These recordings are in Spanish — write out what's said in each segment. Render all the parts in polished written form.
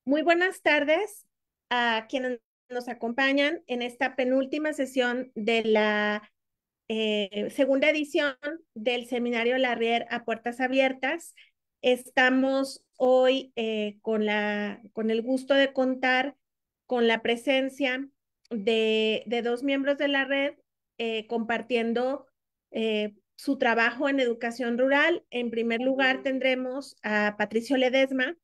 Muy buenas tardes a quienes nos acompañan en esta penúltima sesión de la segunda edición del seminario Larrier a puertas abiertas. Estamos hoy con el gusto de contar con la presencia de dos miembros de la red compartiendo su trabajo en educación rural. En primer lugar, tendremos a Patricio Ledesma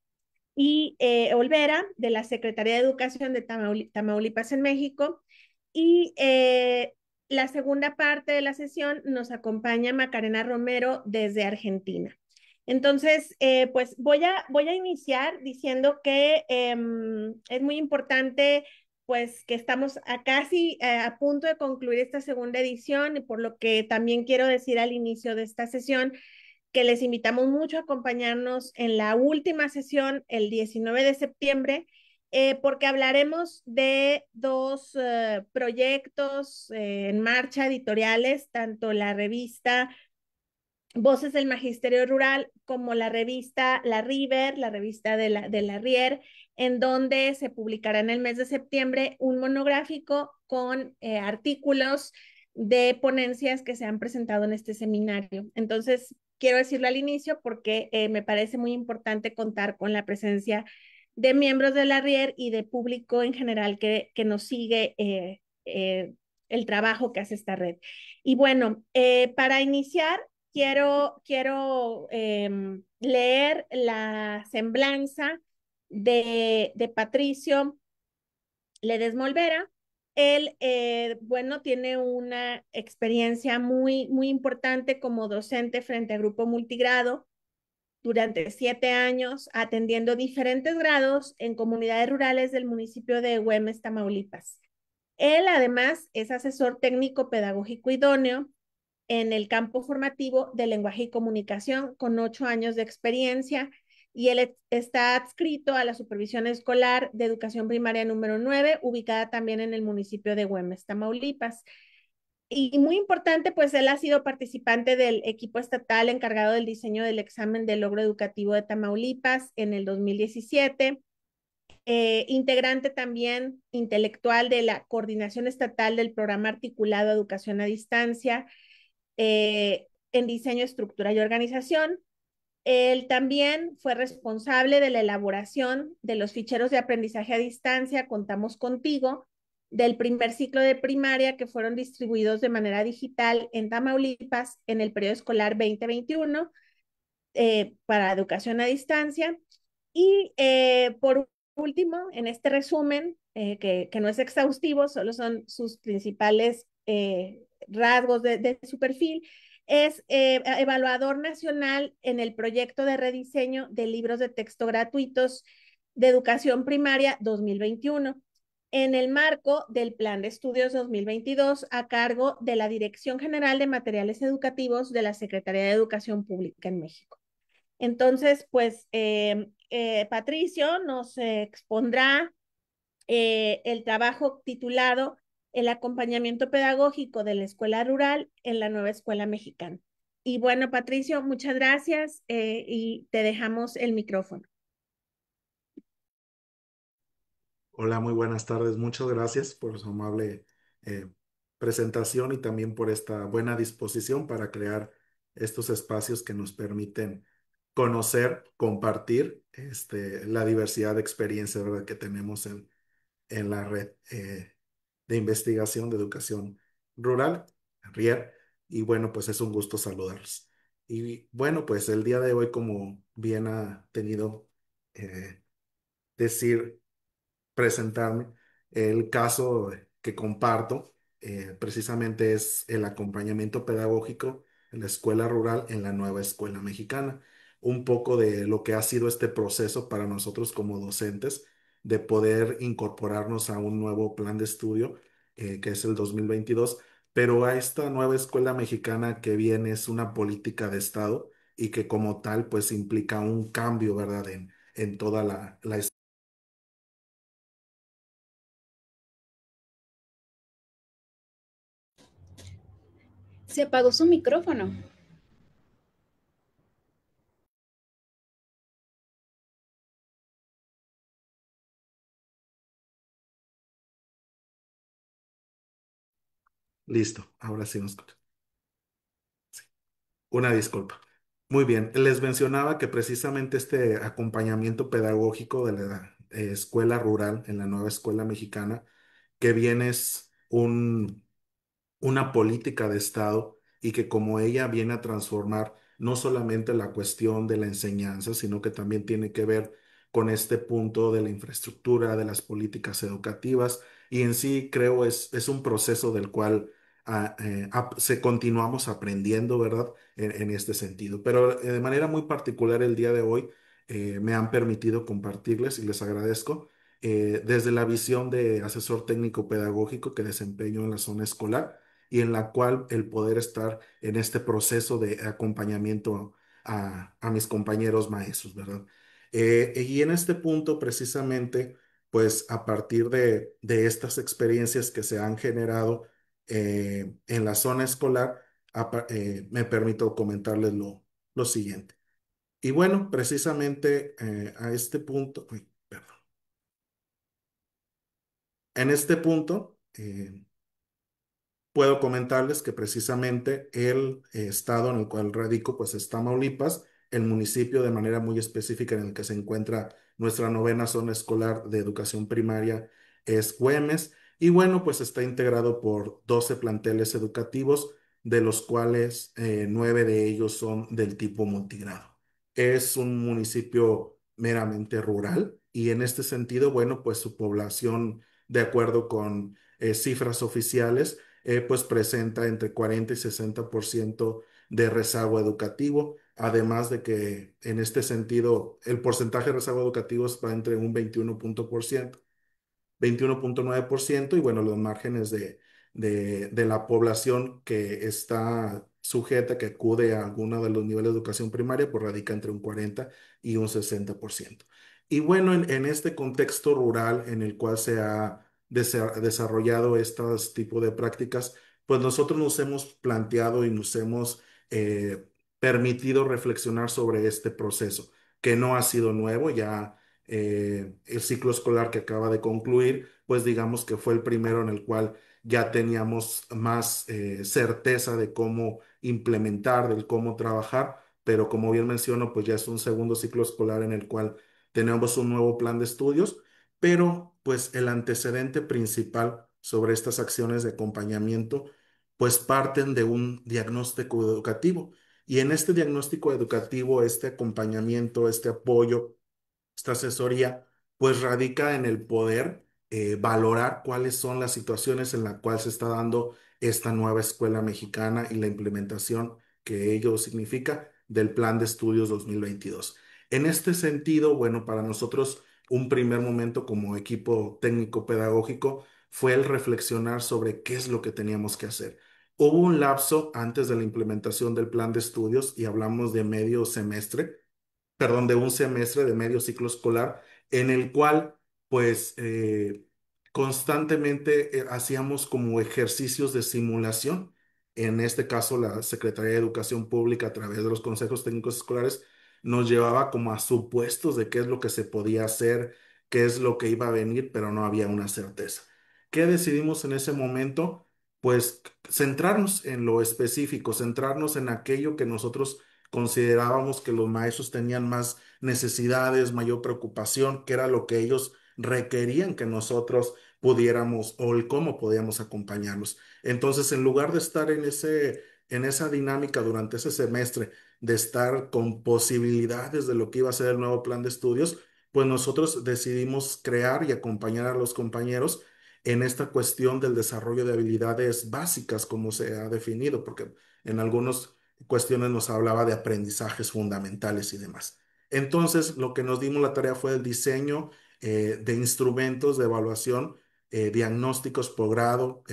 y Olvera, de la Secretaría de Educación de Tamaulipas en México. Y la segunda parte de la sesión nos acompaña Macarena Romero desde Argentina. Entonces, pues voy a iniciar diciendo que es muy importante pues que estamos a casi a punto de concluir esta segunda edición y por lo que también quiero decir al inicio de esta sesión que les invitamos mucho a acompañarnos en la última sesión el 19 de septiembre, porque hablaremos de dos proyectos en marcha editoriales, tanto la revista Voces del Magisterio Rural como la revista La River, la revista de la Rier, en donde se publicará en el mes de septiembre un monográfico con artículos de ponencias que se han presentado en este seminario. Entonces, quiero decirlo al inicio porque me parece muy importante contar con la presencia de miembros de la Rier y de público en general que nos sigue el trabajo que hace esta red. Y bueno, para iniciar, quiero leer la semblanza de Patricio Ledesma Olvera. Él, bueno, tiene una experiencia muy importante como docente frente a grupo multigrado durante 7 años, atendiendo diferentes grados en comunidades rurales del municipio de Güemes, Tamaulipas. Él además es asesor técnico pedagógico idóneo en el campo formativo de lenguaje y comunicación con 8 años de experiencia y él está adscrito a la supervisión escolar de educación primaria número 9, ubicada también en el municipio de Güemes, Tamaulipas. Y muy importante, pues él ha sido participante del equipo estatal encargado del diseño del examen de logro educativo de Tamaulipas en el 2017, integrante también intelectual de la coordinación estatal del programa articulado Educación a Distancia, en diseño, estructura y organización. Él también fue responsable de la elaboración de los ficheros de aprendizaje a distancia, Contamos Contigo, del primer ciclo de primaria que fueron distribuidos de manera digital en Tamaulipas en el periodo escolar 2021 para educación a distancia. Y por último, en este resumen, que no es exhaustivo, solo son sus principales rasgos de su perfil, es evaluador nacional en el proyecto de rediseño de libros de texto gratuitos de educación primaria 2021, en el marco del Plan de Estudios 2022 a cargo de la Dirección General de Materiales Educativos de la Secretaría de Educación Pública en México. Entonces, pues Patricio nos expondrá el trabajo titulado El acompañamiento pedagógico de la escuela rural en la nueva escuela mexicana. Y bueno, Patricio, muchas gracias y te dejamos el micrófono. Hola, muy buenas tardes. Muchas gracias por su amable eh, presentación y también por esta buena disposición para crear estos espacios que nos permiten conocer, compartir la diversidad de experiencias, ¿verdad?, que tenemos en la red de investigación de educación rural, RIER. Y bueno, pues es un gusto saludarlos. Y bueno, pues el día de hoy, como bien ha tenido decir presentarme. El caso que comparto precisamente es el acompañamiento pedagógico en la escuela rural en la nueva escuela mexicana. Un poco de lo que ha sido este proceso para nosotros como docentes de poder incorporarnos a un nuevo plan de estudio que es el 2022, pero a esta nueva escuela mexicana que viene es una política de Estado y que como tal pues implica un cambio, ¿verdad?, en toda la Se apagó su micrófono. Listo, ahora sí nos escucho. Sí, una disculpa. Muy bien, les mencionaba que precisamente este acompañamiento pedagógico de la escuela rural en la nueva escuela mexicana, que viene es una política de Estado y que como ella viene a transformar no solamente la cuestión de la enseñanza, sino que también tiene que ver con este punto de la infraestructura, de las políticas educativas y en sí creo es un proceso del cual continuamos aprendiendo, ¿verdad? En este sentido. Pero de manera muy particular el día de hoy me han permitido compartirles y les agradezco desde la visión de asesor técnico pedagógico que desempeño en la zona escolar y en la cual el poder estar en este proceso de acompañamiento a mis compañeros maestros, ¿verdad? Y en este punto, precisamente, pues a partir de estas experiencias que se han generado en la zona escolar, me permito comentarles lo siguiente. Y bueno, precisamente a este punto, uy, perdón. En este punto, puedo comentarles que precisamente el estado en el cual radico, pues es Tamaulipas, el municipio de manera muy específica en el que se encuentra nuestra novena zona escolar de educación primaria es Güemes, y bueno, pues está integrado por 12 planteles educativos, de los cuales 9 de ellos son del tipo multigrado. Es un municipio meramente rural y en este sentido, bueno, pues su población, de acuerdo con cifras oficiales, pues presenta entre 40 y 60% de rezago educativo, además de que en este sentido el porcentaje de rezago educativo va entre un 21,9% y bueno, los márgenes de la población que está sujeta, que acude a alguno de los niveles de educación primaria, pues radica entre un 40 y un 60%. Y bueno, en este contexto rural en el cual se ha desarrollado estos tipos de prácticas, pues nosotros nos hemos planteado y nos hemos permitido reflexionar sobre este proceso, que no ha sido nuevo, ya el ciclo escolar que acaba de concluir, pues digamos que fue el primero en el cual ya teníamos más certeza de cómo implementar, de cómo trabajar, pero como bien menciono, pues ya es un segundo ciclo escolar en el cual tenemos un nuevo plan de estudios, pero pues el antecedente principal sobre estas acciones de acompañamiento, pues parten de un diagnóstico educativo. Y en este diagnóstico educativo, este acompañamiento, este apoyo, esta asesoría, pues radica en el poder valorar cuáles son las situaciones en las cuales se está dando esta nueva escuela mexicana y la implementación que ello significa del Plan de Estudios 2022. En este sentido, bueno, para nosotros un primer momento como equipo técnico pedagógico fue el reflexionar sobre qué es lo que teníamos que hacer. Hubo un lapso antes de la implementación del plan de estudios y hablamos de medio semestre, perdón, de un semestre de medio ciclo escolar, en el cual, pues, constantemente hacíamos como ejercicios de simulación. En este caso, la Secretaría de Educación Pública, a través de los consejos técnicos escolares, nos llevaba como a supuestos de qué es lo que se podía hacer, qué es lo que iba a venir, pero no había una certeza. ¿Qué decidimos en ese momento? Pues centrarnos en lo específico, centrarnos en aquello que nosotros considerábamos que los maestros tenían más necesidades, mayor preocupación, que era lo que ellos requerían que nosotros pudiéramos o el cómo podíamos acompañarlos. Entonces, en lugar de estar en esa dinámica durante ese semestre, de estar con posibilidades de lo que iba a ser el nuevo plan de estudios, pues nosotros decidimos crear y acompañar a los compañeros en esta cuestión del desarrollo de habilidades básicas, como se ha definido, porque en algunos cuestiones nos hablaba de aprendizajes fundamentales y demás. Entonces, lo que nos dimos la tarea fue el diseño de instrumentos de evaluación, diagnósticos por grado,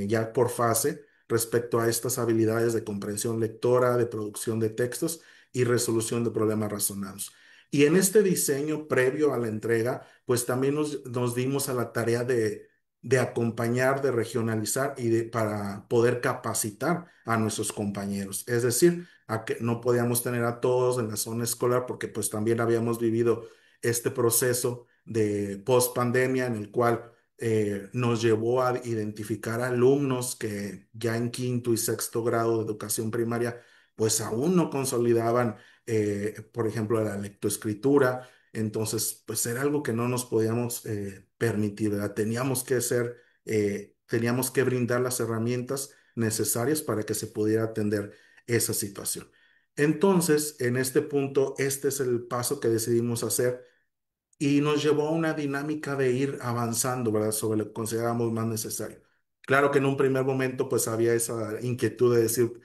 ya por fase, respecto a estas habilidades de comprensión lectora, de producción de textos y resolución de problemas razonados. Y en este diseño previo a la entrega, pues también nos dimos a la tarea de acompañar, de regionalizar para poder capacitar a nuestros compañeros. Es decir, a que no podíamos tener a todos en la zona escolar porque pues también habíamos vivido este proceso de post pandemia en el cual nos llevó a identificar alumnos que ya en quinto y sexto grado de educación primaria, pues aún no consolidaban, por ejemplo, la lectoescritura. Entonces, pues era algo que no nos podíamos permitir, ¿verdad? Teníamos que brindar las herramientas necesarias para que se pudiera atender esa situación. Entonces, en este punto, este es el paso que decidimos hacer y nos llevó a una dinámica de ir avanzando, ¿verdad? Sobre lo que considerábamos más necesario. Claro que en un primer momento pues había esa inquietud de decir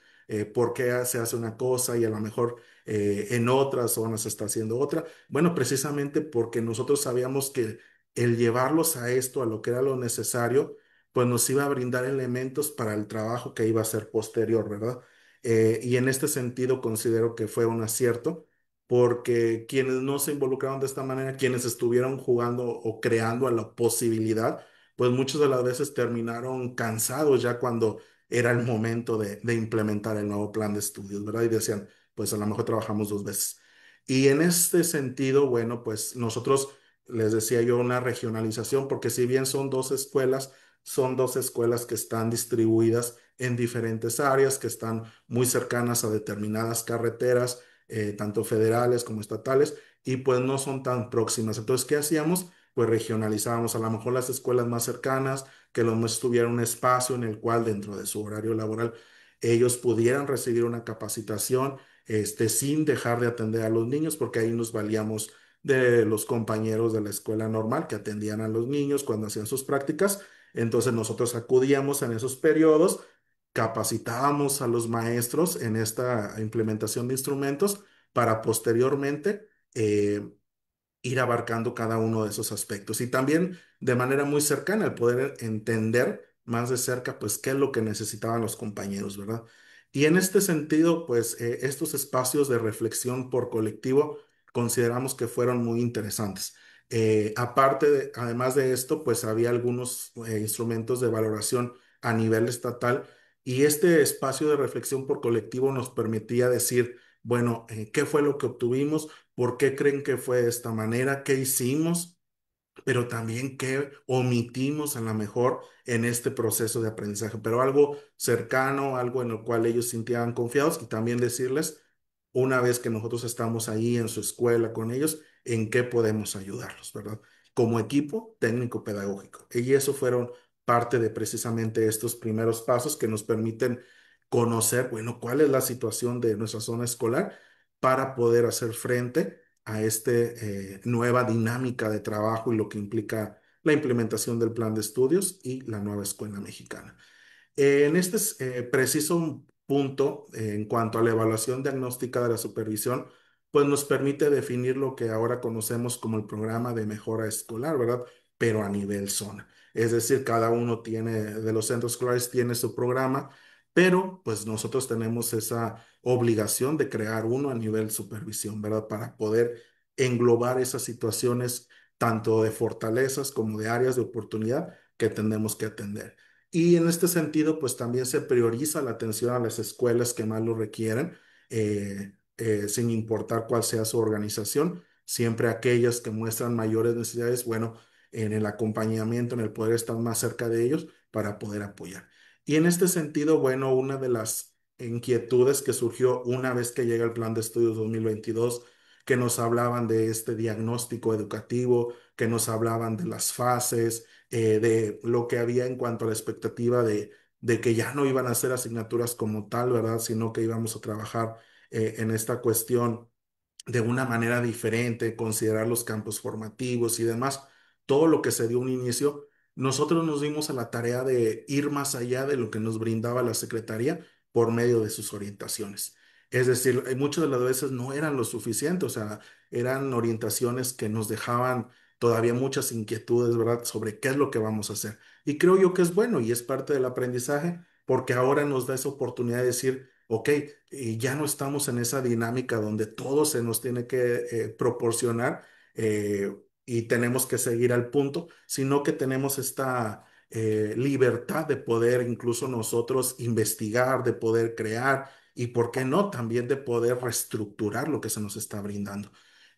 por qué se hace una cosa y a lo mejor en otras zonas se está haciendo otra. Bueno, precisamente porque nosotros sabíamos que el llevarlos a esto, a lo que era lo necesario, pues nos iba a brindar elementos para el trabajo que iba a ser posterior, ¿verdad? Y en este sentido considero que fue un acierto porque quienes no se involucraron de esta manera, quienes estuvieron jugando o creando a la posibilidad, pues muchas de las veces terminaron cansados ya cuando era el momento de implementar el nuevo plan de estudios, ¿verdad? Y decían, pues a lo mejor trabajamos dos veces. Y en este sentido, bueno, pues nosotros les decía yo una regionalización, porque si bien son dos escuelas que están distribuidas en diferentes áreas, que están muy cercanas a determinadas carreteras tanto federales como estatales, y pues no son tan próximas. Entonces, ¿qué hacíamos? Pues regionalizábamos a lo mejor las escuelas más cercanas, que los maestros tuvieran un espacio en el cual dentro de su horario laboral ellos pudieran recibir una capacitación sin dejar de atender a los niños, porque ahí nos valíamos de los compañeros de la escuela normal que atendían a los niños cuando hacían sus prácticas. Entonces nosotros acudíamos en esos periodos, capacitábamos a los maestros en esta implementación de instrumentos para posteriormente ir abarcando cada uno de esos aspectos y también de manera muy cercana el poder entender más de cerca pues qué es lo que necesitaban los compañeros, ¿verdad? Y en este sentido, pues estos espacios de reflexión por colectivo consideramos que fueron muy interesantes. Además de esto, pues había algunos instrumentos de valoración a nivel estatal y este espacio de reflexión por colectivo nos permitía decir, bueno, ¿qué fue lo que obtuvimos? ¿Por qué creen que fue de esta manera? ¿Qué hicimos? Pero también qué omitimos a lo mejor en este proceso de aprendizaje, pero algo cercano, algo en lo cual ellos sintieran confiados y también decirles, una vez que nosotros estamos ahí en su escuela con ellos, en qué podemos ayudarlos, ¿verdad? Como equipo técnico-pedagógico. Y eso fueron parte de precisamente estos primeros pasos que nos permiten conocer, bueno, cuál es la situación de nuestra zona escolar para poder hacer frente a esta nueva dinámica de trabajo y lo que implica la implementación del plan de estudios y la nueva escuela mexicana. En este preciso punto, en cuanto a la evaluación diagnóstica de la supervisión, pues nos permite definir lo que ahora conocemos como el programa de mejora escolar, ¿verdad? Pero a nivel zona. Es decir, cada uno de los centros escolares tiene su programa, pero pues nosotros tenemos esa obligación de crear uno a nivel supervisión, ¿verdad? Para poder englobar esas situaciones tanto de fortalezas como de áreas de oportunidad que tenemos que atender. Y en este sentido, pues también se prioriza la atención a las escuelas que más lo requieren, sin importar cuál sea su organización. Siempre aquellas que muestran mayores necesidades, bueno, en el acompañamiento, en el poder estar más cerca de ellos para poder apoyar. Y en este sentido, bueno, una de las inquietudes que surgió una vez que llega el Plan de Estudios 2022, que nos hablaban de este diagnóstico educativo, que nos hablaban de las fases, de lo que había en cuanto a la expectativa de que ya no iban a ser asignaturas como tal, ¿verdad? Sino que íbamos a trabajar en esta cuestión de una manera diferente, considerar los campos formativos y demás, todo lo que se dio un inicio, nosotros nos dimos a la tarea de ir más allá de lo que nos brindaba la Secretaría por medio de sus orientaciones. Es decir, muchas de las veces no eran lo suficiente, o sea, eran orientaciones que nos dejaban todavía muchas inquietudes, ¿verdad?, sobre qué es lo que vamos a hacer. Y creo yo que es bueno y es parte del aprendizaje porque ahora nos da esa oportunidad de decir, ok, y ya no estamos en esa dinámica donde todo se nos tiene que proporcionar eh, y tenemos que seguir al punto, sino que tenemos esta libertad de poder incluso nosotros investigar, de poder crear y, ¿por qué no?, también de poder reestructurar lo que se nos está brindando.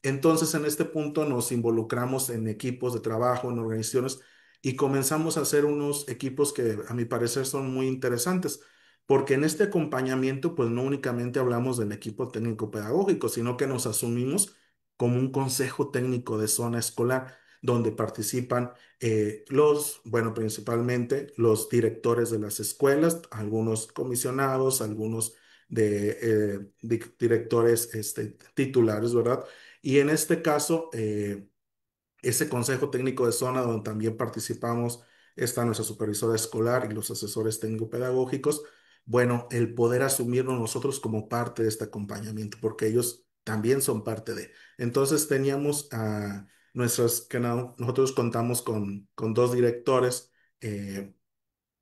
Entonces, en este punto nos involucramos en equipos de trabajo, en organizaciones, y comenzamos a hacer unos equipos que a mi parecer son muy interesantes, porque en este acompañamiento pues no únicamente hablamos del equipo técnico pedagógico, sino que nos asumimos como un consejo técnico de zona escolar donde participan bueno, principalmente los directores de las escuelas, algunos comisionados, algunos directores titulares, ¿verdad? Y en este caso, ese consejo técnico de zona donde también participamos, está nuestra supervisora escolar y los asesores técnico-pedagógicos. Bueno, el poder asumirnos nosotros como parte de este acompañamiento, porque ellos también son parte de. Entonces teníamos a nosotros contamos con dos directores.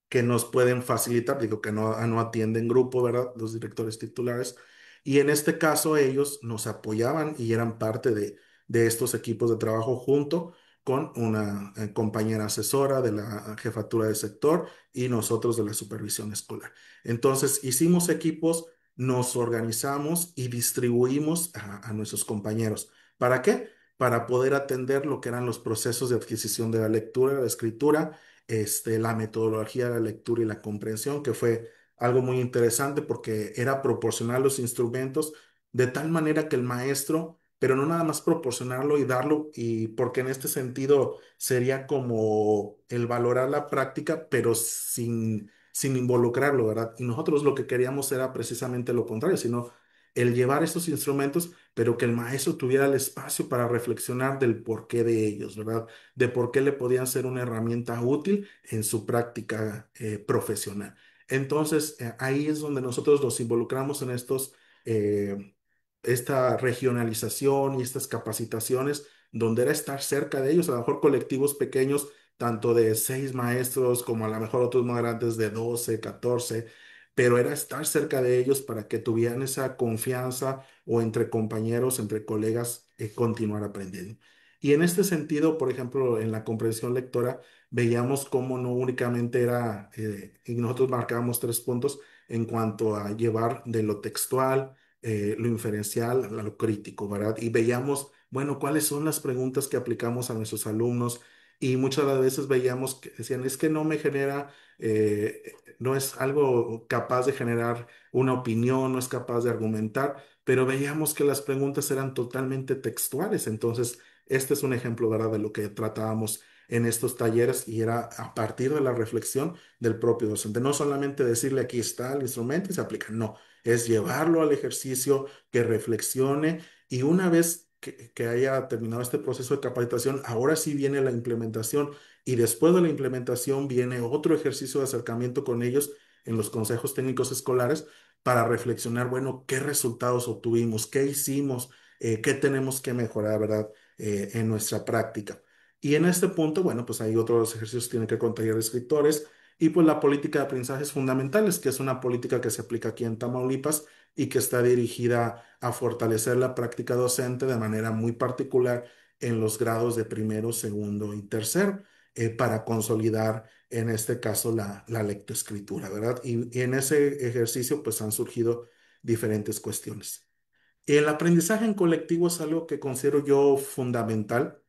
Que nos pueden facilitar, digo que no atienden grupo, ¿verdad? Los directores titulares. Y en este caso ellos nos apoyaban y eran parte de estos equipos de trabajo junto con una compañera asesora de la jefatura de sector y nosotros de la supervisión escolar. Entonces hicimos equipos, nos organizamos y distribuimos a nuestros compañeros. ¿Para qué? Para poder atender lo que eran los procesos de adquisición de la lectura, la escritura, la metodología de la lectura y la comprensión, que fue algo muy interesante porque era proporcionar los instrumentos de tal manera que el maestro, pero no nada más proporcionarlo y darlo, y porque en este sentido sería como el valorar la práctica, pero sin involucrarlo, ¿verdad? Y nosotros lo que queríamos era precisamente lo contrario, sino el llevar esos instrumentos, pero que el maestro tuviera el espacio para reflexionar del porqué de ellos, ¿verdad? De por qué le podían ser una herramienta útil en su práctica profesional. Entonces, ahí es donde nosotros nos involucramos en esta regionalización y estas capacitaciones, donde era estar cerca de ellos, a lo mejor colectivos pequeños, tanto de 6 maestros como a lo mejor otros más grandes de 12, 14, pero era estar cerca de ellos para que tuvieran esa confianza o entre compañeros, entre colegas, continuar aprendiendo. Y en este sentido, por ejemplo, en la comprensión lectora, veíamos cómo no únicamente era, y nosotros marcábamos 3 puntos en cuanto a llevar de lo textual, lo inferencial, a lo crítico, ¿verdad? Y veíamos, bueno, cuáles son las preguntas que aplicamos a nuestros alumnos. Y muchas de las veces veíamos que decían, es que no me genera, no es algo capaz de generar una opinión, no es capaz de argumentar, pero veíamos que las preguntas eran totalmente textuales. Entonces, este es un ejemplo, ¿verdad?, de lo que tratábamos en estos talleres y era a partir de la reflexión del propio docente. No solamente decirle aquí está el instrumento y se aplica, no, es llevarlo al ejercicio, que reflexione y una vez que haya terminado este proceso de capacitación, ahora sí viene la implementación y después de la implementación viene otro ejercicio de acercamiento con ellos en los consejos técnicos escolares para reflexionar, bueno, qué resultados obtuvimos, qué hicimos, qué tenemos que mejorar, ¿verdad? En nuestra práctica. Y en este punto, bueno, pues hay otros ejercicios que tienen que ver con taller de escritores y pues la política de aprendizajes fundamentales, que es una política que se aplica aquí en Tamaulipas y que está dirigida a fortalecer la práctica docente de manera muy particular en los grados de primero, segundo y tercero, para consolidar en este caso la lectoescritura, ¿verdad? Y en ese ejercicio pues han surgido diferentes cuestiones. El aprendizaje en colectivo es algo que considero yo fundamental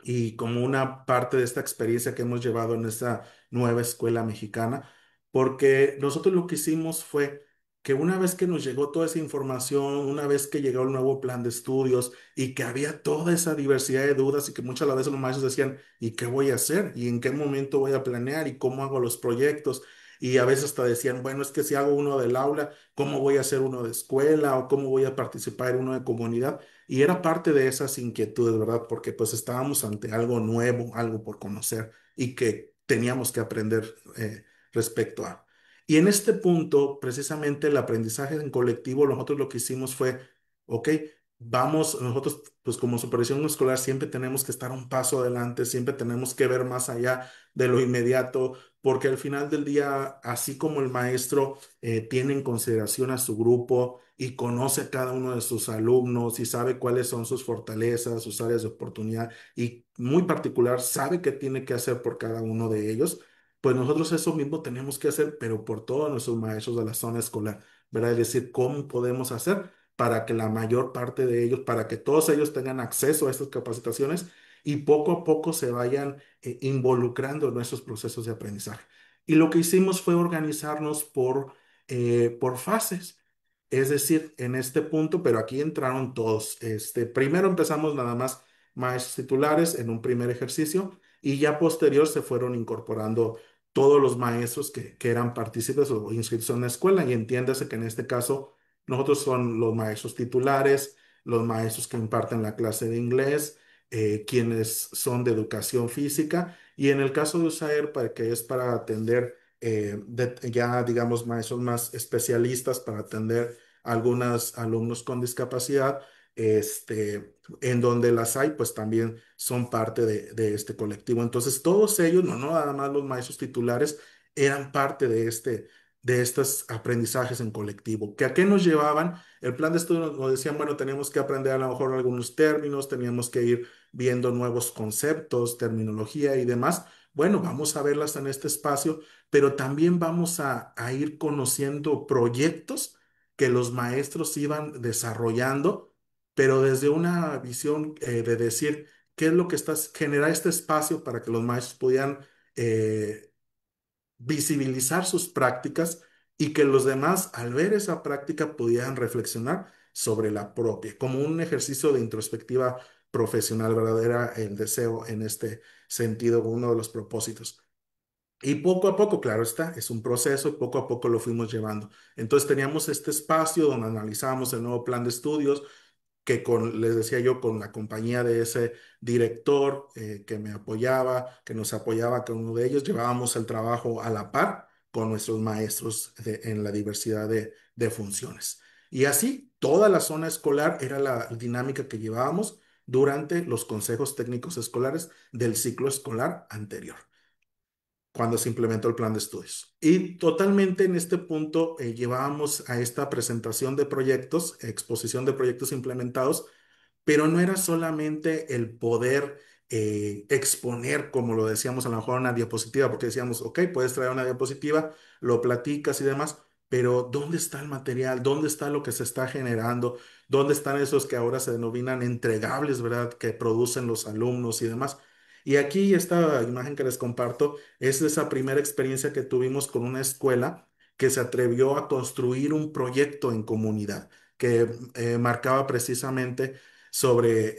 y como una parte de esta experiencia que hemos llevado en esta nueva escuela mexicana, porque nosotros lo que hicimos fue que una vez que nos llegó toda esa información, una vez que llegó el nuevo plan de estudios y que había toda esa diversidad de dudas y que muchas veces los maestros decían, ¿y qué voy a hacer? ¿Y en qué momento voy a planear? ¿Y cómo hago los proyectos? Y a veces hasta decían, bueno, es que si hago uno del aula, ¿cómo voy a hacer uno de escuela? ¿O cómo voy a participar en uno de comunidad? Y era parte de esas inquietudes, ¿verdad? Porque pues estábamos ante algo nuevo, algo por conocer y que teníamos que aprender respecto a. Y en este punto, precisamente el aprendizaje en colectivo, nosotros lo que hicimos fue, ok, vamos, nosotros pues como supervisión escolar siempre tenemos que estar un paso adelante, siempre tenemos que ver más allá de lo inmediato, porque al final del día, así como el maestro tiene en consideración a su grupo, y conoce a cada uno de sus alumnos y sabe cuáles son sus fortalezas, sus áreas de oportunidad y muy particular sabe qué tiene que hacer por cada uno de ellos, pues nosotros eso mismo tenemos que hacer, pero por todos nuestros maestros de la zona escolar, ¿verdad? Es decir, ¿cómo podemos hacer para que la mayor parte de ellos, para que todos ellos tengan acceso a estas capacitaciones y poco a poco se vayan involucrando en nuestros procesos de aprendizaje. Y lo que hicimos fue organizarnos por fases. Es decir, en este punto, pero aquí entraron todos. Primero empezamos nada más maestros titulares en un primer ejercicio y ya posterior se fueron incorporando todos los maestros que eran partícipes o inscritos en la escuela. Y entiéndase que en este caso nosotros son los maestros titulares, los maestros que imparten la clase de inglés, quienes son de educación física y en el caso de USAER, que es para atender ya digamos maestros más especialistas para atender algunos alumnos con discapacidad, en donde las hay, pues también son parte de este colectivo. Entonces, todos ellos, no nada más los maestros titulares, eran parte de estos aprendizajes en colectivo. ¿Que a qué nos llevaban? El plan de estudio nos decían, bueno, teníamos que aprender a lo mejor algunos términos, teníamos que ir viendo nuevos conceptos, terminología y demás. Bueno, vamos a verlas en este espacio, pero también vamos a ir conociendo proyectos que los maestros iban desarrollando, pero desde una visión de decir qué es lo que está, generar este espacio para que los maestros pudieran visibilizar sus prácticas y que los demás, al ver esa práctica, pudieran reflexionar sobre la propia, como un ejercicio de introspectiva profesional, ¿verdad? Era el deseo en este sentido, uno de los propósitos. Y poco a poco, claro está, es un proceso y poco a poco lo fuimos llevando. Entonces teníamos este espacio donde analizábamos el nuevo plan de estudios, que les decía yo, con la compañía de ese director que me apoyaba, que nos apoyaba cada uno de ellos, llevábamos el trabajo a la par con nuestros maestros en la diversidad de funciones. Y así, toda la zona escolar era la dinámica que llevábamos durante los consejos técnicos escolares del ciclo escolar anterior, cuando se implementó el plan de estudios. Y totalmente en este punto llevábamos a esta presentación de proyectos, exposición de proyectos implementados, pero no era solamente el poder exponer, como lo decíamos a lo mejor, una diapositiva, porque decíamos, ok, puedes traer una diapositiva, lo platicas y demás, pero ¿dónde está el material? ¿Dónde está lo que se está generando? ¿Dónde están esos que ahora se denominan entregables, ¿verdad? Que producen los alumnos y demás. Y aquí esta imagen que les comparto es de esa primera experiencia que tuvimos con una escuela que se atrevió a construir un proyecto en comunidad que marcaba precisamente sobre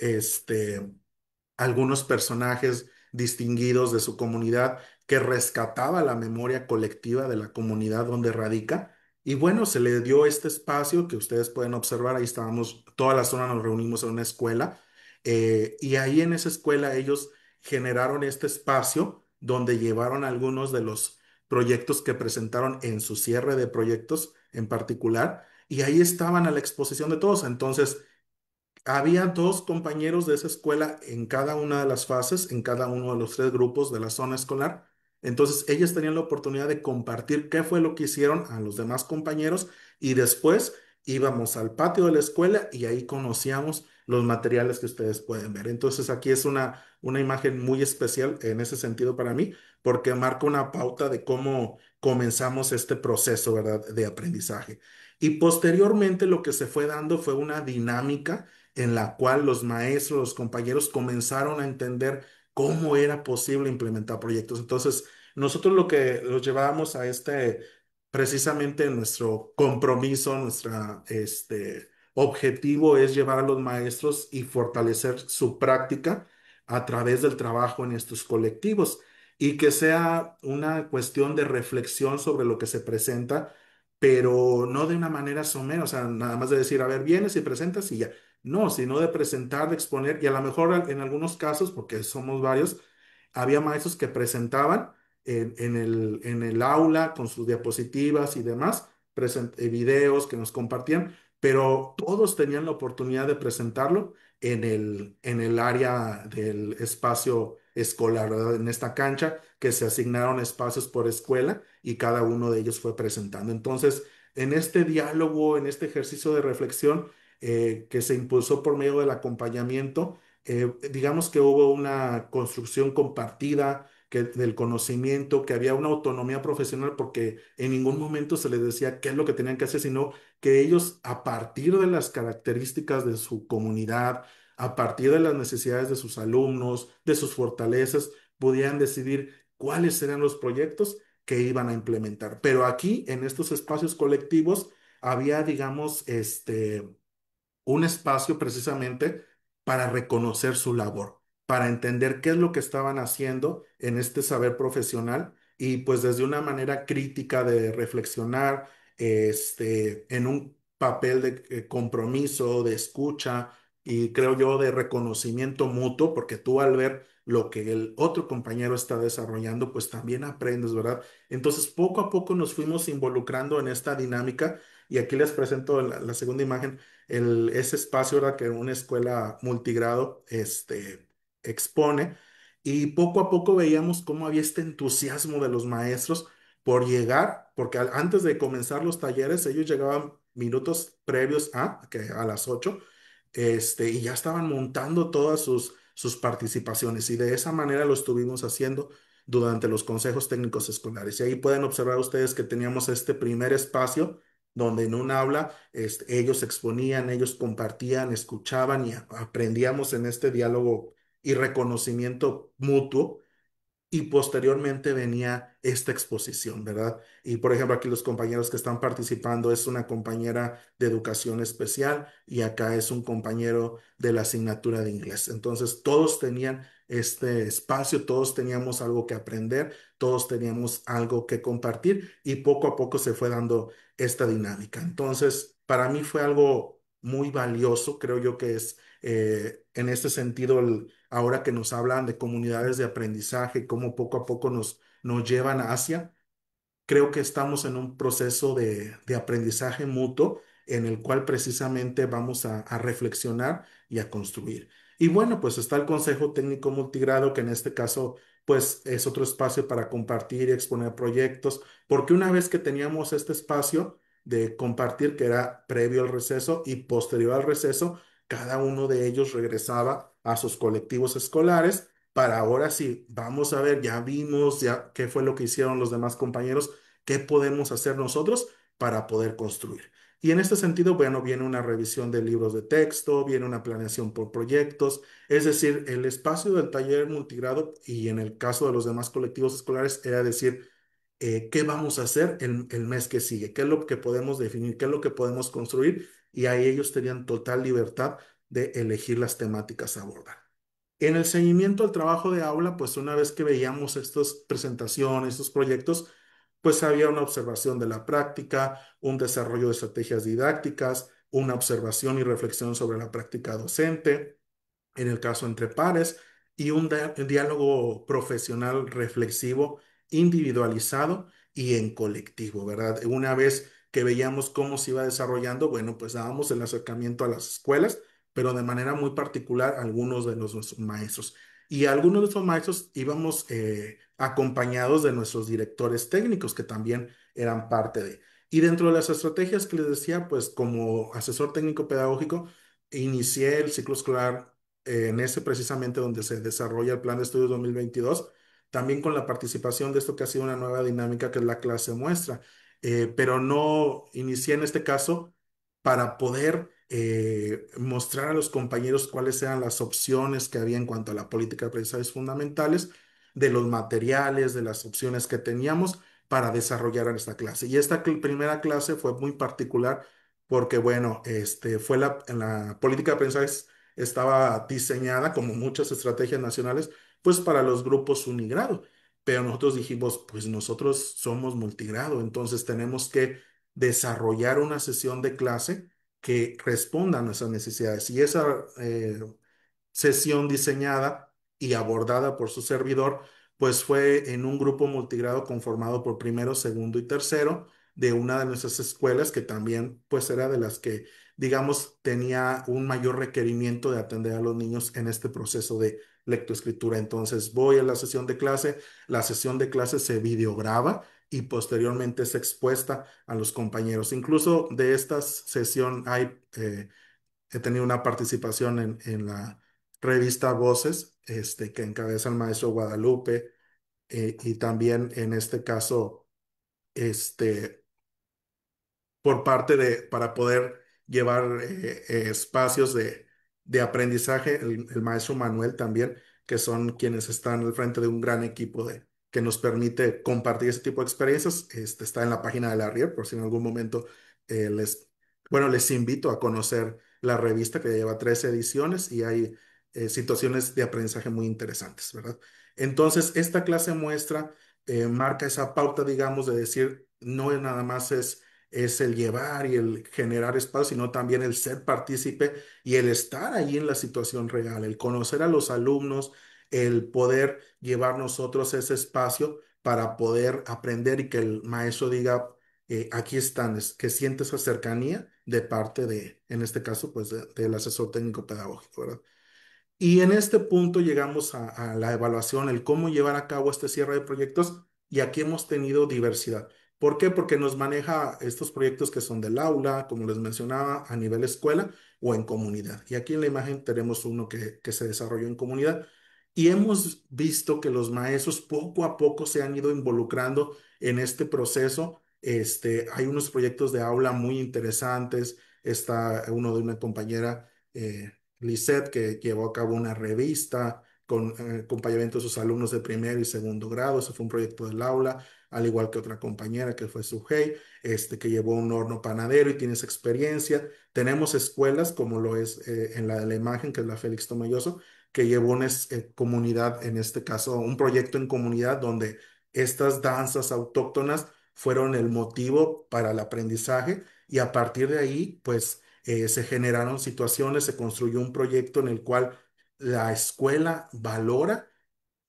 algunos personajes distinguidos de su comunidad que rescataba la memoria colectiva de la comunidad donde radica. Y bueno, se le dio este espacio que ustedes pueden observar, ahí estábamos, toda la zona nos reunimos en una escuela, y ahí en esa escuela ellos generaron este espacio donde llevaron algunos de los proyectos que presentaron en su cierre de proyectos en particular, y ahí estaban a la exposición de todos. Entonces, había dos compañeros de esa escuela en cada una de las fases, en cada uno de los tres grupos de la zona escolar. Entonces, ellos tenían la oportunidad de compartir qué fue lo que hicieron a los demás compañeros y después íbamos al patio de la escuela y ahí conocíamos los materiales que ustedes pueden ver. Entonces, aquí es una imagen muy especial en ese sentido para mí, porque marca una pauta de cómo comenzamos este proceso, ¿verdad?, de aprendizaje. Y posteriormente lo que se fue dando fue una dinámica en la cual los maestros, los compañeros comenzaron a entender cómo era posible implementar proyectos. Entonces, nosotros lo que los llevábamos a precisamente nuestro compromiso, nuestra, objetivo es llevar a los maestros y fortalecer su práctica a través del trabajo en estos colectivos y que sea una cuestión de reflexión sobre lo que se presenta, pero no de una manera somera, o sea, nada más de decir, a ver, vienes y presentas y ya. No, sino de presentar, de exponer, y a lo mejor en algunos casos, porque somos varios, había maestros que presentaban en el aula con sus diapositivas y demás, videos que nos compartían, pero todos tenían la oportunidad de presentarlo en el área del espacio escolar, ¿verdad? En esta cancha que se asignaron espacios por escuela y cada uno de ellos fue presentando. Entonces, en este diálogo, en este ejercicio de reflexión, que se impulsó por medio del acompañamiento, digamos que hubo una construcción compartida del conocimiento, que había una autonomía profesional porque en ningún momento se les decía qué es lo que tenían que hacer, sino que ellos a partir de las características de su comunidad, a partir de las necesidades de sus alumnos, de sus fortalezas, pudieran decidir cuáles eran los proyectos que iban a implementar. Pero aquí, en estos espacios colectivos, había, digamos, un espacio precisamente para reconocer su labor, para entender qué es lo que estaban haciendo en este saber profesional y pues desde una manera crítica de reflexionar, en un papel de compromiso, de escucha y creo yo de reconocimiento mutuo, porque tú al ver lo que el otro compañero está desarrollando, pues también aprendes, ¿verdad? Entonces, poco a poco nos fuimos involucrando en esta dinámica y aquí les presento la segunda imagen ese espacio era que una escuela multigrado expone y poco a poco veíamos cómo había este entusiasmo de los maestros por llegar, porque antes de comenzar los talleres ellos llegaban minutos previos a las 8 y ya estaban montando todas sus participaciones y de esa manera lo estuvimos haciendo durante los consejos técnicos escolares. Y ahí pueden observar ustedes que teníamos este primer espacio donde en un aula ellos exponían, ellos compartían, escuchaban y aprendíamos en este diálogo y reconocimiento mutuo y posteriormente venía esta exposición, ¿verdad? Y por ejemplo, aquí los compañeros que están participando es una compañera de educación especial y acá es un compañero de la asignatura de inglés. Entonces, todos tenían este espacio, todos teníamos algo que aprender, todos teníamos algo que compartir y poco a poco se fue dando esta dinámica. Entonces, para mí fue algo muy valioso, creo yo que es en este sentido ahora que nos hablan de comunidades de aprendizaje, cómo poco a poco nos llevan hacia, creo que estamos en un proceso de aprendizaje mutuo en el cual precisamente vamos a reflexionar y a construir. Y bueno, pues está el Consejo Técnico Multigrado, que en este caso, pues es otro espacio para compartir y exponer proyectos, porque una vez que teníamos este espacio de compartir, que era previo al receso y posterior al receso, cada uno de ellos regresaba a sus colectivos escolares para ahora sí, vamos a ver, ya vimos ya qué fue lo que hicieron los demás compañeros, qué podemos hacer nosotros para poder construir. Y en este sentido, bueno, viene una revisión de libros de texto, viene una planeación por proyectos, es decir, el espacio del taller multigrado y en el caso de los demás colectivos escolares era decir, qué vamos a hacer el mes que sigue, qué es lo que podemos definir, qué es lo que podemos construir y ahí ellos tenían total libertad de elegir las temáticas a abordar. En el seguimiento al trabajo de aula, pues una vez que veíamos estas presentaciones, estos proyectos, pues había una observación de la práctica, un desarrollo de estrategias didácticas, una observación y reflexión sobre la práctica docente, en el caso entre pares, y un diálogo profesional reflexivo, individualizado y en colectivo, ¿verdad? Una vez que veíamos cómo se iba desarrollando, bueno, pues dábamos el acercamiento a las escuelas, pero de manera muy particular a algunos de nuestros maestros. Y a algunos de estos maestros íbamos acompañados de nuestros directores técnicos, que también eran parte de. Y dentro de las estrategias que les decía, pues como asesor técnico pedagógico, inicié el ciclo escolar en ese precisamente donde se desarrolla el plan de estudios 2022, también con la participación de esto que ha sido una nueva dinámica que es la clase muestra. Pero no inicié en este caso para poder mostrar a los compañeros cuáles eran las opciones que había en cuanto a la política de aprendizajes fundamentales, de los materiales, de las opciones que teníamos para desarrollar en esta clase. Y esta primera clase fue muy particular porque, bueno, fue la política de aprendizajes estaba diseñada como muchas estrategias nacionales, pues para los grupos unigrado. Pero nosotros dijimos, pues nosotros somos multigrado, entonces tenemos que desarrollar una sesión de clase que responda a nuestras necesidades. Y esa sesión diseñada y abordada por su servidor, pues fue en un grupo multigrado conformado por primero, segundo y tercero de una de nuestras escuelas que también pues era de las que digamos tenía un mayor requerimiento de atender a los niños en este proceso de lectoescritura. Entonces voy a la sesión de clase se videograba y posteriormente es expuesta a los compañeros. Incluso de esta sesión he tenido una participación en la revista Voces, que encabeza el maestro Guadalupe, y también en este caso, este, para poder llevar espacios de aprendizaje, el maestro Manuel también, que son quienes están al frente de un gran equipo que nos permite compartir ese tipo de experiencias. Está en la página de la RIER, por si en algún momento les invito a conocer la revista que lleva 13 ediciones y hay situaciones de aprendizaje muy interesantes, ¿verdad? Entonces, esta clase muestra, marca esa pauta, digamos, de decir, no es nada más es el llevar y el generar espacio, sino también el ser partícipe y el estar ahí en la situación real, el conocer a los alumnos, el poder llevar nosotros ese espacio para poder aprender y que el maestro diga, aquí están, que siente esa cercanía de parte de, en este caso, pues del asesor técnico pedagógico, ¿verdad? Y en este punto llegamos a la evaluación, el cómo llevar a cabo este cierre de proyectos y aquí hemos tenido diversidad. ¿Por qué? Porque nos maneja estos proyectos que son del aula, como les mencionaba, a nivel escuela o en comunidad. Y aquí en la imagen tenemos uno que se desarrolló en comunidad y hemos visto que los maestros poco a poco se han ido involucrando en este proceso. Hay unos proyectos de aula muy interesantes. Está uno de una compañera. Lisette, que llevó a cabo una revista con acompañamiento de sus alumnos de primer y segundo grado. Ese fue un proyecto del aula, al igual que otra compañera que fue Sujei, que llevó un horno panadero y tiene esa experiencia. Tenemos escuelas, como lo es en la de la imagen, que es la Félix Tomelloso, que llevó una comunidad, en este caso, un proyecto en comunidad donde estas danzas autóctonas fueron el motivo para el aprendizaje y a partir de ahí, pues se generaron situaciones, se construyó un proyecto en el cual la escuela valora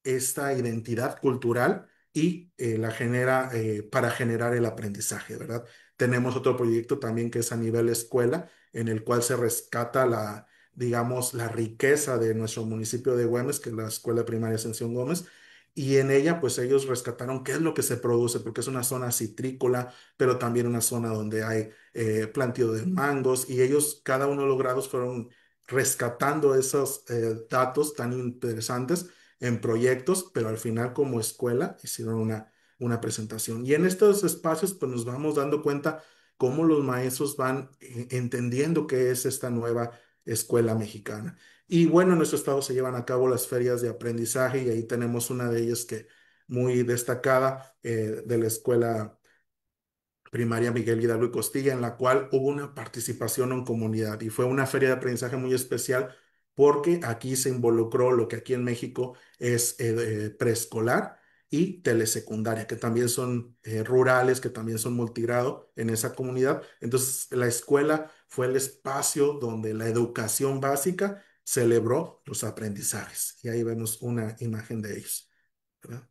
esta identidad cultural y la genera para generar el aprendizaje, ¿verdad? Tenemos otro proyecto también que es a nivel escuela, en el cual se rescata digamos, la riqueza de nuestro municipio de Güemes, que es la Escuela Primaria Ascensión Gómez, y en ella, pues ellos rescataron qué es lo que se produce, porque es una zona citrícola, pero también una zona donde hay plantio de mangos, y ellos, cada uno de los grados, fueron rescatando esos datos tan interesantes en proyectos, pero al final como escuela hicieron una presentación. Y en estos espacios pues nos vamos dando cuenta cómo los maestros van entendiendo qué es esta nueva escuela mexicana. Y bueno, en nuestro estado se llevan a cabo las ferias de aprendizaje y ahí tenemos una de ellas que muy destacada de la escuela primaria Miguel Hidalgo y Costilla, en la cual hubo una participación en comunidad y fue una feria de aprendizaje muy especial porque aquí se involucró lo que aquí en México es preescolar y telesecundaria, que también son rurales, que también son multigrado en esa comunidad. Entonces, la escuela fue el espacio donde la educación básica celebró los aprendizajes. Y ahí vemos una imagen de ellos, ¿verdad?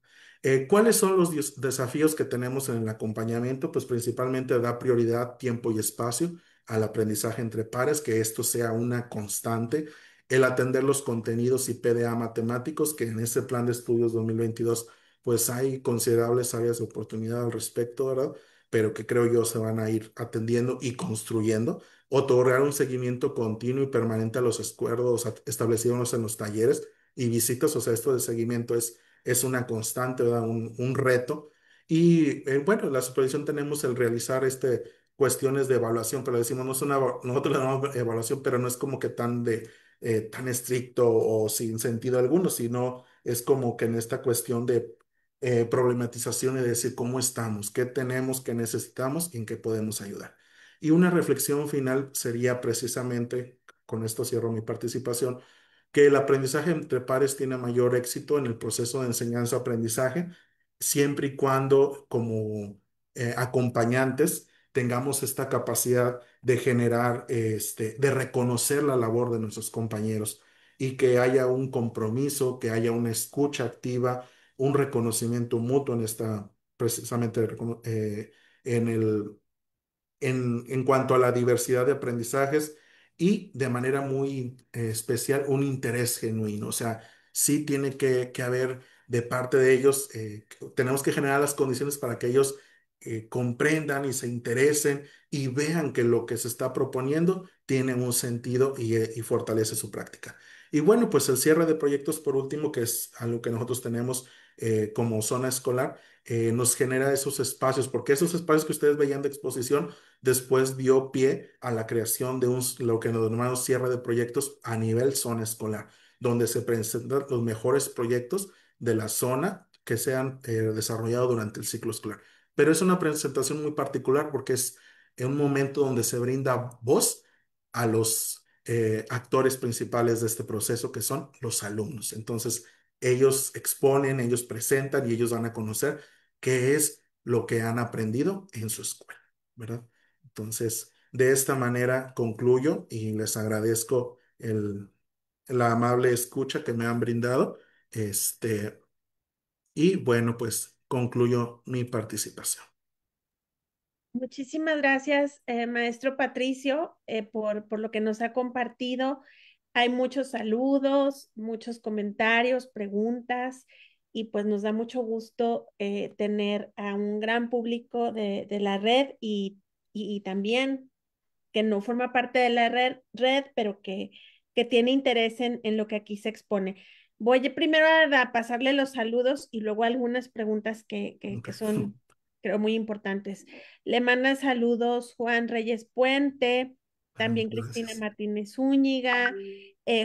¿Cuáles son los desafíos que tenemos en el acompañamiento? Pues principalmente da prioridad, tiempo y espacio al aprendizaje entre pares, que esto sea una constante, el atender los contenidos y PDA matemáticos, que en este plan de estudios 2022 pues hay considerables áreas de oportunidad al respecto, ¿verdad? Pero que creo yo se van a ir atendiendo y construyendo. Otorgar un seguimiento continuo y permanente a los acuerdos establecidos en los talleres y visitas, o sea, esto de seguimiento es una constante, ¿verdad? Un reto. Y bueno, en la supervisión tenemos el realizar cuestiones de evaluación, pero decimos, no es nosotros le llamamos evaluación, pero no es como que tan estricto o sin sentido alguno, sino es como que en esta cuestión de problematización y de decir cómo estamos, qué tenemos, qué necesitamos y en qué podemos ayudar. Y una reflexión final sería precisamente, con esto cierro mi participación, que el aprendizaje entre pares tiene mayor éxito en el proceso de enseñanza-aprendizaje, siempre y cuando como acompañantes tengamos esta capacidad de generar, de reconocer la labor de nuestros compañeros y que haya un compromiso, que haya una escucha activa, un reconocimiento mutuo en precisamente, en en cuanto a la diversidad de aprendizajes y de manera muy especial un interés genuino. O sea, sí tiene que haber de parte de ellos, tenemos que generar las condiciones para que ellos comprendan y se interesen y vean que lo que se está proponiendo tiene un sentido y fortalece su práctica. Y bueno, pues el cierre de proyectos, por último, que es algo que nosotros tenemos como zona escolar, nos genera esos espacios, porque esos espacios que ustedes veían de exposición después dio pie a la creación de lo que nos denominamos cierre de proyectos a nivel zona escolar, donde se presentan los mejores proyectos de la zona que se han desarrollado durante el ciclo escolar. Pero es una presentación muy particular porque es en un momento donde se brinda voz a los actores principales de este proceso, que son los alumnos. Entonces, ellos exponen, ellos presentan y ellos dan a conocer qué es lo que han aprendido en su escuela, ¿verdad? Entonces, de esta manera concluyo y les agradezco la amable escucha que me han brindado. Y bueno, pues concluyo mi participación. Muchísimas gracias, maestro Patricio, por lo que nos ha compartido. Hay muchos saludos, muchos comentarios, preguntas, y pues nos da mucho gusto tener a un gran público de la red y también que no forma parte de la red, pero que tiene interés en lo que aquí se expone. Voy primero a pasarle los saludos y luego algunas preguntas Ok. que son, creo, muy importantes. Le mandan saludos Juan Reyes Puente, también Cristina Gracias. Martínez Zúñiga,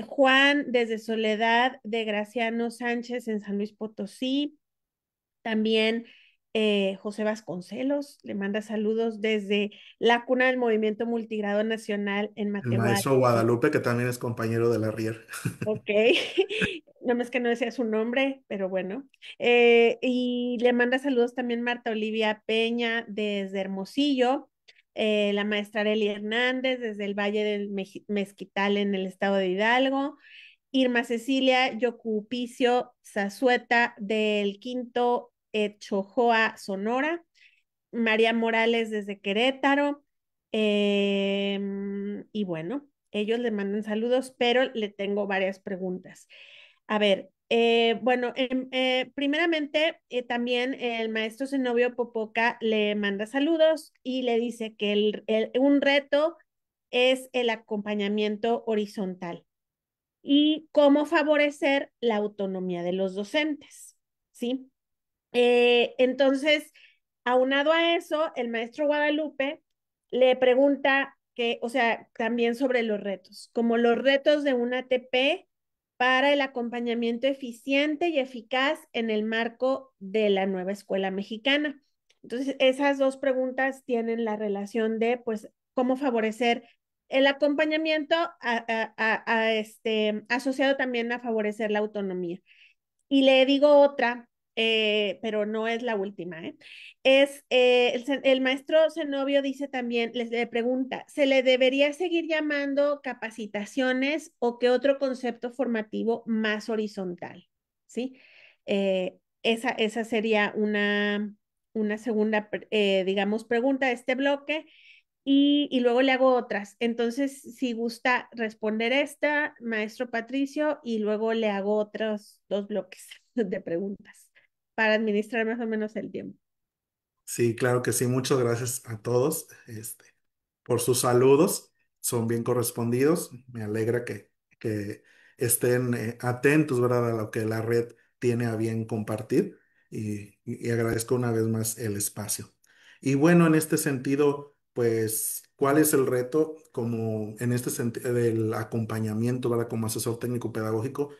Juan desde Soledad de Graciano Sánchez en San Luis Potosí, también José Vasconcelos le manda saludos desde la cuna del Movimiento Multigrado Nacional en El Matehuala. maestro Guadalupe, que también es compañero de la Rier. Ok, no más que no decía su nombre, pero bueno. Y le manda saludos también Marta Olivia Peña desde Hermosillo, la maestra Arely Hernández desde el Valle del Mezquital en el estado de Hidalgo, Irma Cecilia Yocupicio Zazueta del Quinto Chojoa, Sonora, María Morales desde Querétaro. Y bueno, ellos le mandan saludos, pero le tengo varias preguntas. A ver, bueno, primeramente también el maestro Zenobio Popoca le manda saludos y le dice que un reto es el acompañamiento horizontal y cómo favorecer la autonomía de los docentes, ¿sí? Entonces, aunado a eso, el maestro Guadalupe le pregunta que, o sea, también sobre los retos, como los retos de una ATP para el acompañamiento eficiente y eficaz en el marco de la nueva escuela mexicana. Entonces, esas dos preguntas tienen la relación de, pues, cómo favorecer el acompañamiento asociado también a favorecer la autonomía. Y le digo otra, pero no es la última, ¿eh? El maestro Zenobio dice también, le pregunta, ¿se le debería seguir llamando capacitaciones o qué otro concepto formativo más horizontal? ¿Sí? Esa sería una segunda, digamos, pregunta de este bloque y luego le hago otras. Entonces, si gusta responder esta, maestro Patricio, y luego le hago otros dos bloques de preguntas para administrar más o menos el tiempo. Sí, claro que sí. Muchas gracias a todos, por sus saludos. Son bien correspondidos. Me alegra que estén atentos, ¿verdad? A lo que la red tiene a bien compartir y agradezco una vez más el espacio. Y bueno, en este sentido, pues, ¿cuál es el reto como en este sentido del acompañamiento, ¿verdad? Como asesor técnico pedagógico?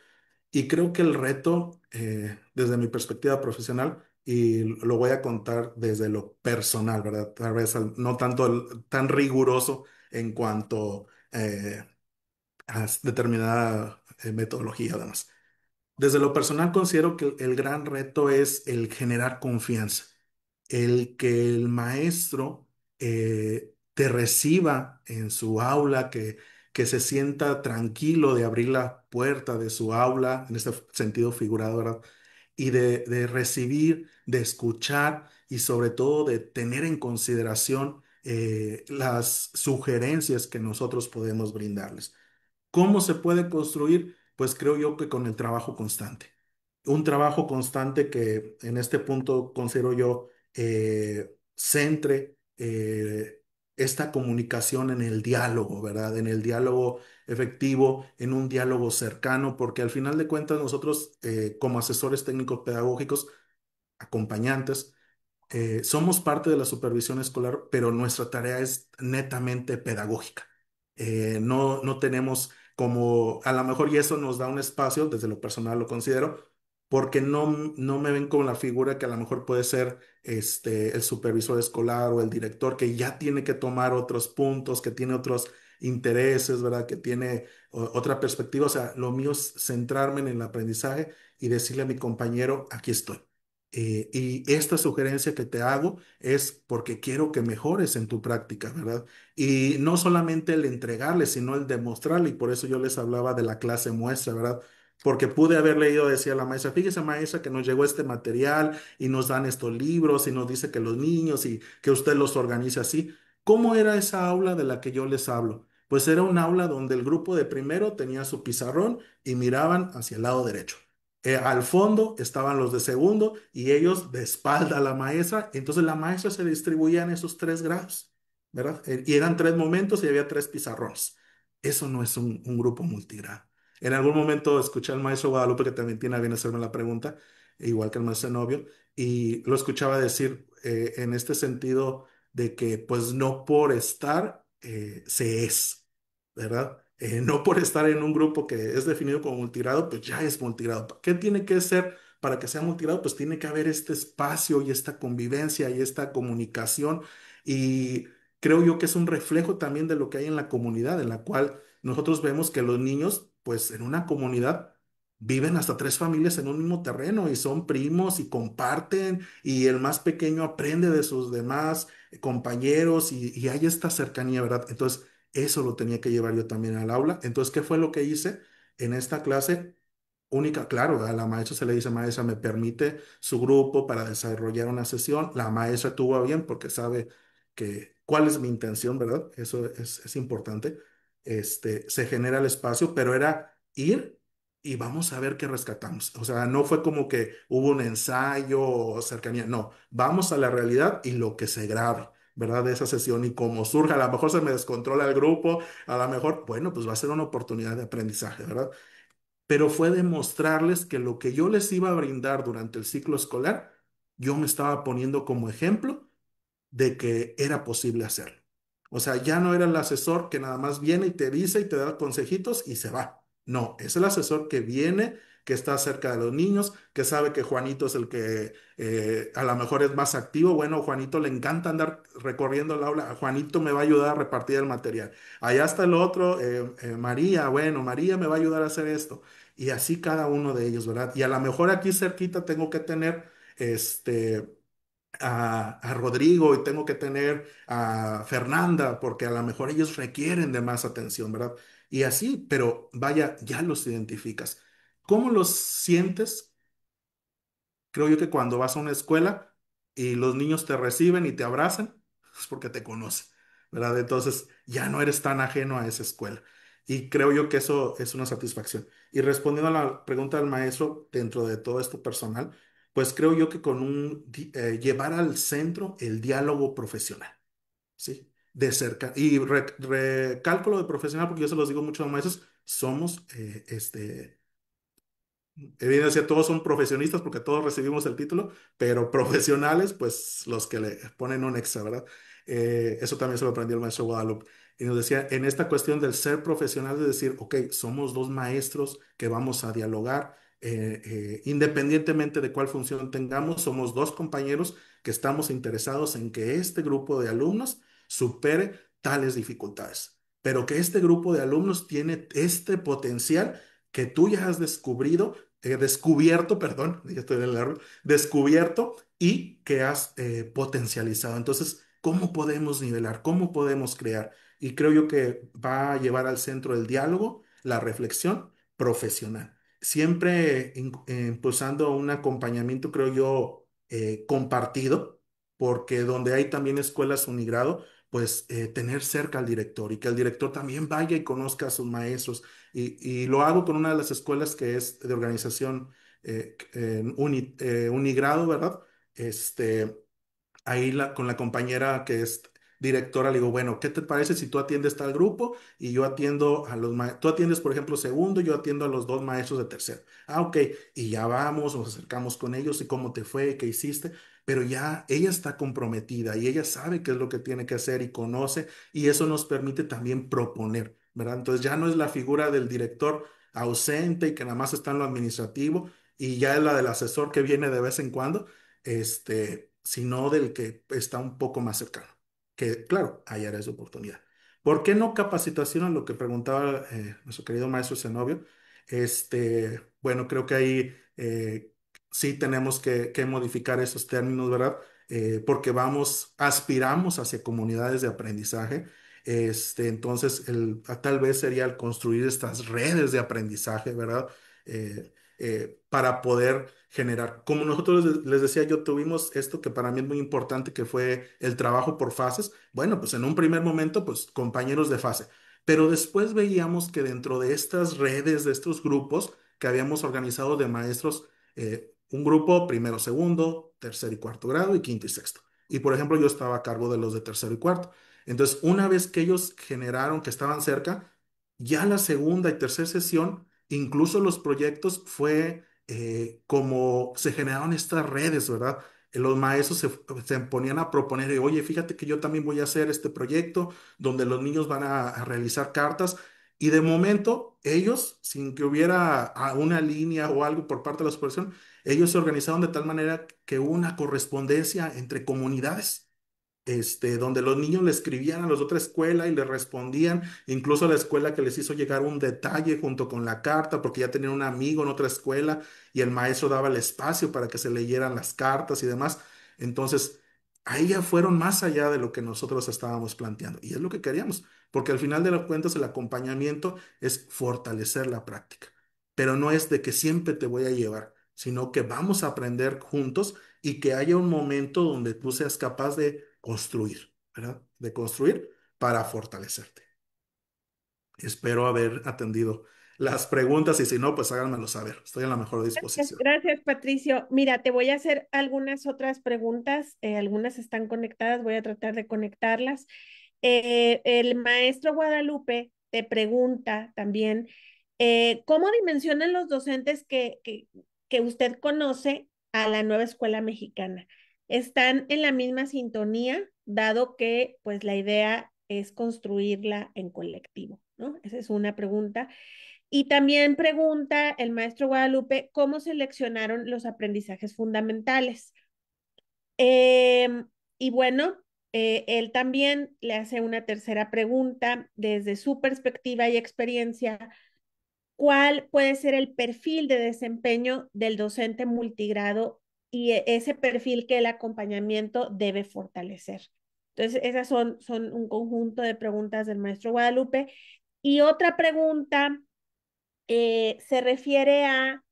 Y creo que el reto, desde mi perspectiva profesional, y lo voy a contar desde lo personal, ¿verdad? Tal vez no tanto tan riguroso en cuanto a determinada metodología, además. Desde lo personal considero que el gran reto es el generar confianza, el que el maestro te reciba en su aula, que se sienta tranquilo de abrir la puerta de su aula, en este sentido figurado, ¿verdad? Y de recibir, de escuchar y sobre todo de tener en consideración las sugerencias que nosotros podemos brindarles. ¿Cómo se puede construir? Pues creo yo que con el trabajo constante. Un trabajo constante que en este punto considero yo centre esta comunicación en el diálogo, ¿verdad? En el diálogo efectivo, en un diálogo cercano, porque al final de cuentas nosotros como asesores técnicos pedagógicos, acompañantes, somos parte de la supervisión escolar, pero nuestra tarea es netamente pedagógica. No tenemos como, a lo mejor, y eso nos da un espacio, desde lo personal lo considero, porque no me ven como la figura que a lo mejor puede ser el supervisor escolar o el director, que ya tiene que tomar otros puntos, que tiene otros intereses, ¿verdad? Que tiene otra perspectiva. O sea, lo mío es centrarme en el aprendizaje y decirle a mi compañero, aquí estoy. Y esta sugerencia que te hago es porque quiero que mejores en tu práctica, ¿verdad? Y no solamente el entregarle, sino el demostrarle. Y por eso yo les hablaba de la clase muestra, ¿verdad? Porque pude haber leído, decía la maestra, fíjese maestra que nos llegó este material y nos dan estos libros y nos dice que los niños y que usted los organice así. ¿Cómo era esa aula de la que yo les hablo? Pues era un aula donde el grupo de primero tenía su pizarrón y miraban hacia el lado derecho. Al fondo estaban los de segundo y ellos de espalda a la maestra. Entonces la maestra se distribuía en esos 3 grados, ¿verdad? Y eran 3 momentos y había 3 pizarrones. Eso no es un grupo multigrado. En algún momento escuché al maestro Guadalupe, que también tiene a bien hacerme la pregunta, igual que el maestro Novio, y lo escuchaba decir en este sentido de que pues no por estar se es, ¿verdad? No por estar en un grupo que es definido como multigrado, pues ya es multigrado. ¿Qué tiene que ser para que sea multigrado? Pues tiene que haber este espacio y esta convivencia y esta comunicación. Y creo yo que es un reflejo también de lo que hay en la comunidad, en la cual nosotros vemos que los niños, pues en una comunidad, viven hasta 3 familias en un mismo terreno y son primos y comparten y el más pequeño aprende de sus demás compañeros y hay esta cercanía, ¿verdad? Entonces, eso lo tenía que llevar yo también al aula. Entonces, ¿qué fue lo que hice en esta clase? Única, claro, a la maestra se le dice, maestra, me permite su grupo para desarrollar una sesión. La maestra tuvo a bien porque sabe que cuál es mi intención, ¿verdad? Eso es importante. Se genera el espacio, pero era ir y vamos a ver qué rescatamos. O sea, no fue como que hubo un ensayo o cercanía, no, vamos a la realidad y lo que se grabe, ¿verdad? De esa sesión y como surja, a lo mejor se me descontrola el grupo, a lo mejor, bueno, pues va a ser una oportunidad de aprendizaje, ¿verdad? Pero fue demostrarles que lo que yo les iba a brindar durante el ciclo escolar, yo me estaba poniendo como ejemplo de que era posible hacerlo. O sea, ya no era el asesor que nada más viene y te dice y te da consejitos y se va. No, es el asesor que viene, que está cerca de los niños, que sabe que Juanito es el que a lo mejor es más activo. Bueno, a Juanito le encanta andar recorriendo el aula. A Juanito me va a ayudar a repartir el material. Allá está el otro, María. Bueno, María me va a ayudar a hacer esto. Y así cada uno de ellos, ¿verdad? Y a lo mejor aquí cerquita tengo que tener a Rodrigo y tengo que tener a Fernanda, porque a lo mejor ellos requieren de más atención, ¿verdad? Y así, pero vaya, ya los identificas. ¿Cómo los sientes? Creo yo que cuando vas a una escuela y los niños te reciben y te abrazan, es porque te conocen, ¿verdad? Entonces ya no eres tan ajeno a esa escuela. Y creo yo que eso es una satisfacción. Y respondiendo a la pregunta del maestro, dentro de todo esto personal, pues creo yo que con llevar al centro el diálogo profesional, ¿sí? De cerca. Y recálculo de profesional, porque yo se los digo mucho a los maestros, somos evidencia, todos son profesionistas porque todos recibimos el título, pero profesionales, pues los que le ponen un extra, ¿verdad? Eso también se lo aprendió el maestro Guadalupe. Y nos decía, en esta cuestión del ser profesional, de decir, ok, somos dos maestros que vamos a dialogar, independientemente de cuál función tengamos, somos dos compañeros que estamos interesados en que este grupo de alumnos supere tales dificultades, pero que este grupo de alumnos tiene este potencial que tú ya has descubierto, perdón, ya estoy en el error, descubierto y que has potencializado. Entonces, ¿cómo podemos nivelar? ¿Cómo podemos crear? Y creo yo que va a llevar al centro el diálogo, la reflexión profesional. Siempre impulsando un acompañamiento, creo yo, compartido, porque donde hay también escuelas unigrado, pues tener cerca al director y que el director también vaya y conozca a sus maestros y lo hago con una de las escuelas que es de organización unigrado, ¿verdad? Este, ahí con la compañera que es directora le digo, bueno, ¿qué te parece si tú atiendes tal grupo y yo atiendo a tú atiendes, por ejemplo, segundo, yo atiendo a los dos maestros de tercero? Ah, ok, y ya vamos, nos acercamos con ellos y cómo te fue, qué hiciste, pero ya ella está comprometida y ella sabe qué es lo que tiene que hacer y conoce y eso nos permite también proponer, ¿verdad? Entonces ya no es la figura del director ausente y que nada más está en lo administrativo y ya es la del asesor que viene de vez en cuando, sino del que está un poco más cercano, que claro, hay áreas de oportunidad. ¿Por qué no capacitación? A lo que preguntaba nuestro querido maestro Zenobio. Bueno, creo que ahí sí tenemos que modificar esos términos, ¿verdad? Porque aspiramos hacia comunidades de aprendizaje. Entonces, tal vez sería el construir estas redes de aprendizaje, ¿verdad? Para poder generar, como nosotros les decía, yo tuvimos esto que para mí es muy importante, que fue el trabajo por fases. Bueno, pues en un primer momento, pues compañeros de fase, pero después veíamos que dentro de estas redes, de estos grupos que habíamos organizado de maestros, un grupo primero, segundo, tercer y cuarto grado y quinto y sexto. Y por ejemplo, yo estaba a cargo de los de tercero y cuarto. Entonces, una vez que ellos generaron que estaban cerca, ya la segunda y tercera sesión, incluso los proyectos fue como se generaron estas redes, ¿verdad? Los maestros se ponían a proponer, oye, fíjate que yo también voy a hacer este proyecto donde los niños van a realizar cartas. Y de momento, ellos, sin que hubiera una línea o algo por parte de la supervisión, ellos se organizaron de tal manera que hubo una correspondencia entre comunidades, donde los niños le escribían a los de otra escuela y le respondían, incluso la escuela que les hizo llegar un detalle junto con la carta, porque ya tenían un amigo en otra escuela y el maestro daba el espacio para que se leyeran las cartas y demás. Entonces, ahí ya fueron más allá de lo que nosotros estábamos planteando y es lo que queríamos, porque al final de las cuentas el acompañamiento es fortalecer la práctica, pero no es de que siempre te voy a llevar, sino que vamos a aprender juntos y que haya un momento donde tú seas capaz de construir, ¿verdad? De construir para fortalecerte. Espero haber atendido las preguntas y si no, pues háganmelo saber. Estoy en la mejor disposición. Gracias, Patricio. Mira, te voy a hacer algunas otras preguntas. Algunas están conectadas, voy a tratar de conectarlas. El maestro Guadalupe te pregunta también, ¿cómo dimensionan los docentes que usted conoce a la nueva escuela mexicana? ¿Están en la misma sintonía, dado que pues la idea es construirla en colectivo, ¿no? Esa es una pregunta. Y también pregunta el maestro Guadalupe cómo seleccionaron los aprendizajes fundamentales. Y bueno, él también le hace una tercera pregunta desde su perspectiva y experiencia. ¿Cuál puede ser el perfil de desempeño del docente multigrado y ese perfil que el acompañamiento debe fortalecer? Entonces, esas son un conjunto de preguntas del maestro Guadalupe. Y otra pregunta se refiere a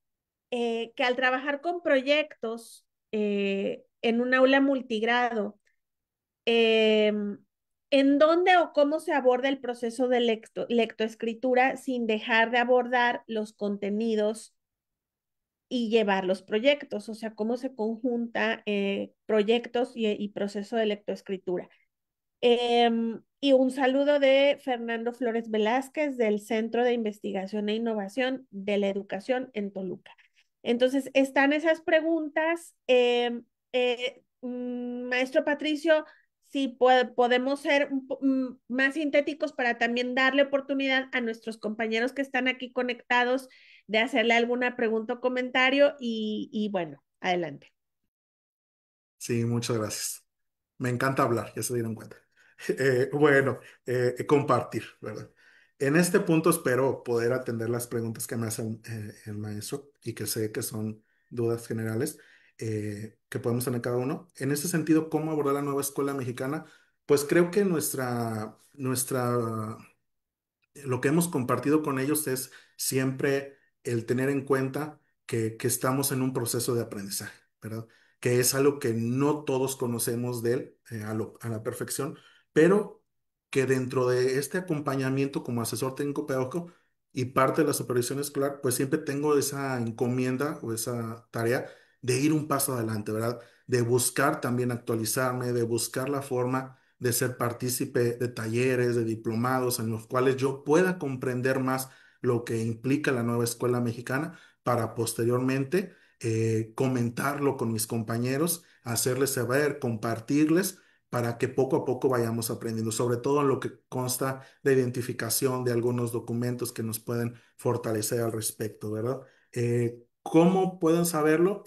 que al trabajar con proyectos en un aula multigrado, eh, ¿en dónde o cómo se aborda el proceso de lectoescritura sin dejar de abordar los contenidos y llevar los proyectos? O sea, ¿cómo se conjunta proyectos y proceso de lectoescritura? Y un saludo de Fernando Flores Velázquez del Centro de Investigación e Innovación de la Educación en Toluca. Entonces, están esas preguntas. Maestro Patricio, si podemos ser más sintéticos para también darle oportunidad a nuestros compañeros que están aquí conectados de hacerle alguna pregunta o comentario y bueno, adelante. Sí, muchas gracias. Me encanta hablar, ya se dieron cuenta. Bueno, compartir, ¿verdad? En este punto espero poder atender las preguntas que me hace el maestro y que sé que son dudas generales que podemos tener cada uno. En ese sentido, ¿cómo abordar la nueva escuela mexicana? Pues creo que lo que hemos compartido con ellos es siempre el tener en cuenta que estamos en un proceso de aprendizaje, ¿verdad? Que es algo que no todos conocemos de él a la perfección, pero que dentro de este acompañamiento como asesor técnico pedagógico y parte de la supervisión escolar, pues siempre tengo esa encomienda o esa tarea de ir un paso adelante, ¿verdad? De buscar también actualizarme, de buscar la forma. de ser partícipe de talleres, de diplomados en los cuales yo pueda comprender más lo que implica la nueva escuela mexicana para posteriormente comentarlo con mis compañeros, hacerles saber, compartirles para que poco a poco vayamos aprendiendo, sobre todo en lo que consta de identificación de algunos documentos que nos pueden fortalecer al respecto, ¿verdad? ¿Cómo pueden saberlo?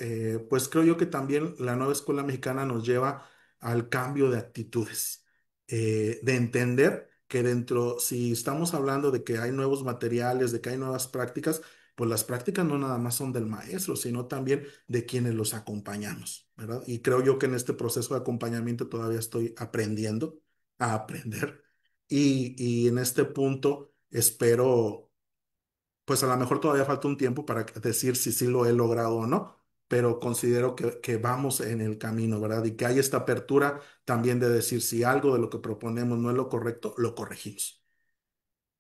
Pues creo yo que también la nueva escuela mexicana nos lleva al cambio de actitudes, de entender que dentro, si estamos hablando de que hay nuevos materiales, de que hay nuevas prácticas, pues las prácticas no nada más son del maestro, sino también de quienes los acompañamos, ¿verdad? Y creo yo que en este proceso de acompañamiento todavía estoy aprendiendo a aprender y en este punto espero, pues a lo mejor todavía falta un tiempo para decir si sí lo he logrado o no, pero considero que vamos en el camino, ¿verdad? Y que hay esta apertura también de decir si algo de lo que proponemos no es lo correcto, lo corregimos.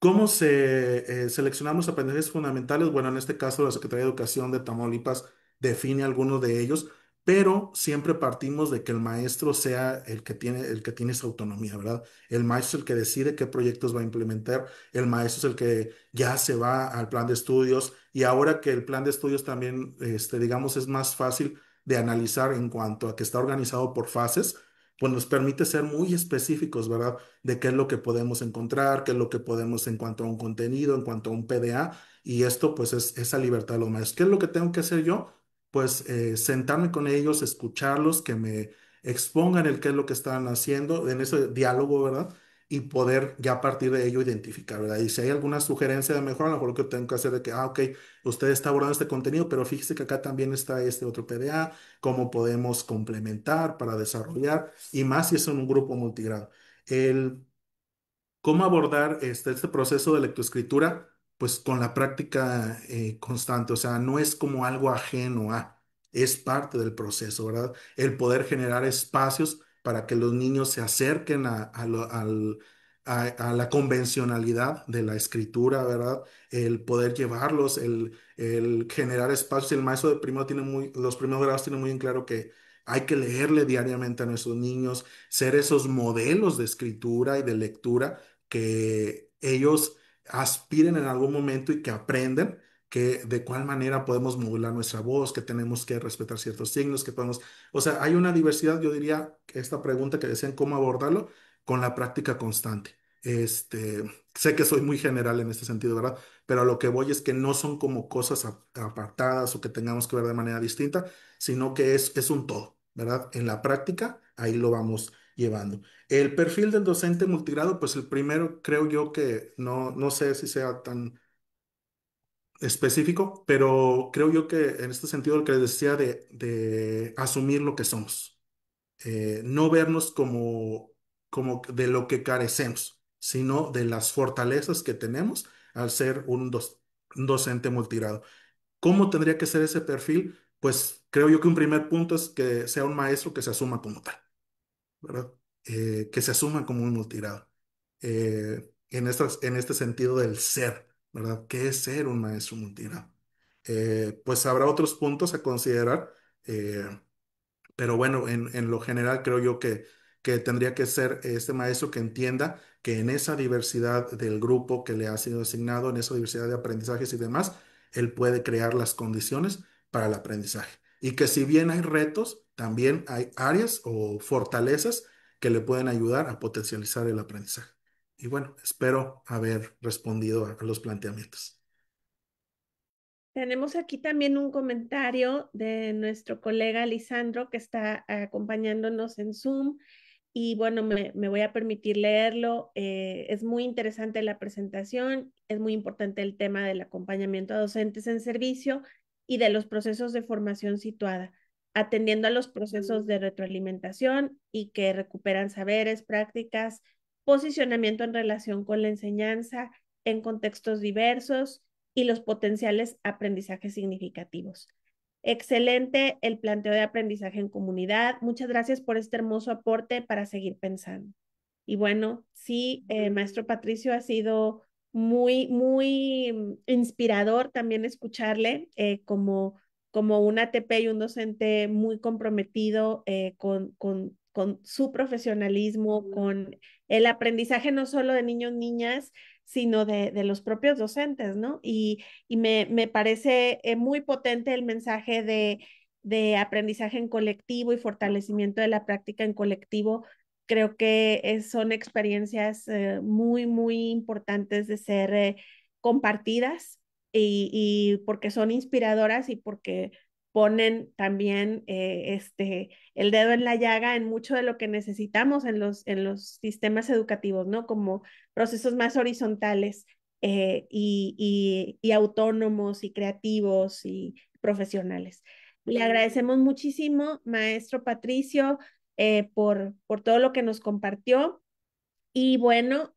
¿Cómo seleccionamos aprendizajes fundamentales? Bueno, en este caso la Secretaría de Educación de Tamaulipas define algunos de ellos, pero siempre partimos de que el maestro sea el que tiene esa autonomía, ¿verdad? El maestro es el que decide qué proyectos va a implementar, el maestro es el que ya se va al plan de estudios y ahora que el plan de estudios también, digamos, es más fácil de analizar en cuanto a que está organizado por fases, pues nos permite ser muy específicos, ¿verdad? De qué es lo que podemos encontrar, qué es lo que podemos en cuanto a un contenido, en cuanto a un PDA, y esto pues es esa libertad de los maestros. ¿Qué es lo que tengo que hacer yo? Pues sentarme con ellos, escucharlos, que me expongan el qué es lo que están haciendo en ese diálogo, ¿verdad? Y poder ya a partir de ello identificar, ¿verdad? Y si hay alguna sugerencia de mejora, a lo mejor lo que tengo que hacer es que, ok, usted está abordando este contenido, pero fíjese que acá también está este otro PDA, cómo podemos complementar para desarrollar, y más si es en un grupo multigrado. El cómo abordar este proceso de lectoescritura, pues con la práctica constante, o sea, no es como algo ajeno a, es parte del proceso, ¿verdad? El poder generar espacios para que los niños se acerquen a la convencionalidad de la escritura, ¿verdad? El poder llevarlos, el generar espacios. El maestro de primero tiene los primeros grados tiene muy en claro que hay que leerle diariamente a nuestros niños, ser esos modelos de escritura y de lectura que ellos aspiren en algún momento y que aprenden que de cuál manera podemos modular nuestra voz, que tenemos que respetar ciertos signos, que podemos, o sea, hay una diversidad, yo diría, que esta pregunta que decían cómo abordarlo, con la práctica constante. Sé que soy muy general en este sentido, ¿verdad? Pero a lo que voy es que no son como cosas apartadas o que tengamos que ver de manera distinta, sino que es un todo, ¿verdad? En la práctica, ahí lo vamos llevando. El perfil del docente multigrado, pues el primero creo yo que no sé si sea tan específico, pero creo yo que en este sentido lo que les decía de asumir lo que somos, no vernos como de lo que carecemos, sino de las fortalezas que tenemos al ser un docente multigrado. ¿Cómo tendría que ser ese perfil? Pues creo yo que un primer punto es que sea un maestro que se asuma como tal, ¿verdad? Que se asuman como un multigrado. En este sentido del ser, ¿verdad? ¿Qué es ser un maestro multigrado? Pues habrá otros puntos a considerar, eh, pero bueno, en lo general creo yo que tendría que ser este maestro que entienda que en esa diversidad del grupo que le ha sido asignado, en esa diversidad de aprendizajes y demás, él puede crear las condiciones para el aprendizaje. Y que si bien hay retos, también hay áreas o fortalezas que le pueden ayudar a potencializar el aprendizaje. Y bueno, espero haber respondido a los planteamientos. Tenemos aquí también un comentario de nuestro colega Lisandro que está acompañándonos en Zoom y bueno, me voy a permitir leerlo. Es muy interesante la presentación, es muy importante el tema del acompañamiento a docentes en servicio y de los procesos de formación situada, atendiendo a los procesos de retroalimentación y que recuperan saberes, prácticas, posicionamiento en relación con la enseñanza en contextos diversos y los potenciales aprendizajes significativos. Excelente el planteo de aprendizaje en comunidad. Muchas gracias por este hermoso aporte para seguir pensando. Y bueno, sí, maestro Patricio, ha sido muy inspirador también escucharle como un ATP y un docente muy comprometido con su profesionalismo, con el aprendizaje no solo de niños, niñas, sino de los propios docentes, ¿no? Y me parece muy potente el mensaje de aprendizaje en colectivo y fortalecimiento de la práctica en colectivo. Creo que son experiencias muy, muy importantes de ser compartidas y porque son inspiradoras y porque ponen también el dedo en la llaga en mucho de lo que necesitamos en los sistemas educativos, ¿no? Como procesos más horizontales y autónomos y creativos y profesionales. Le agradecemos muchísimo, maestro Patricio, por todo lo que nos compartió. Y bueno,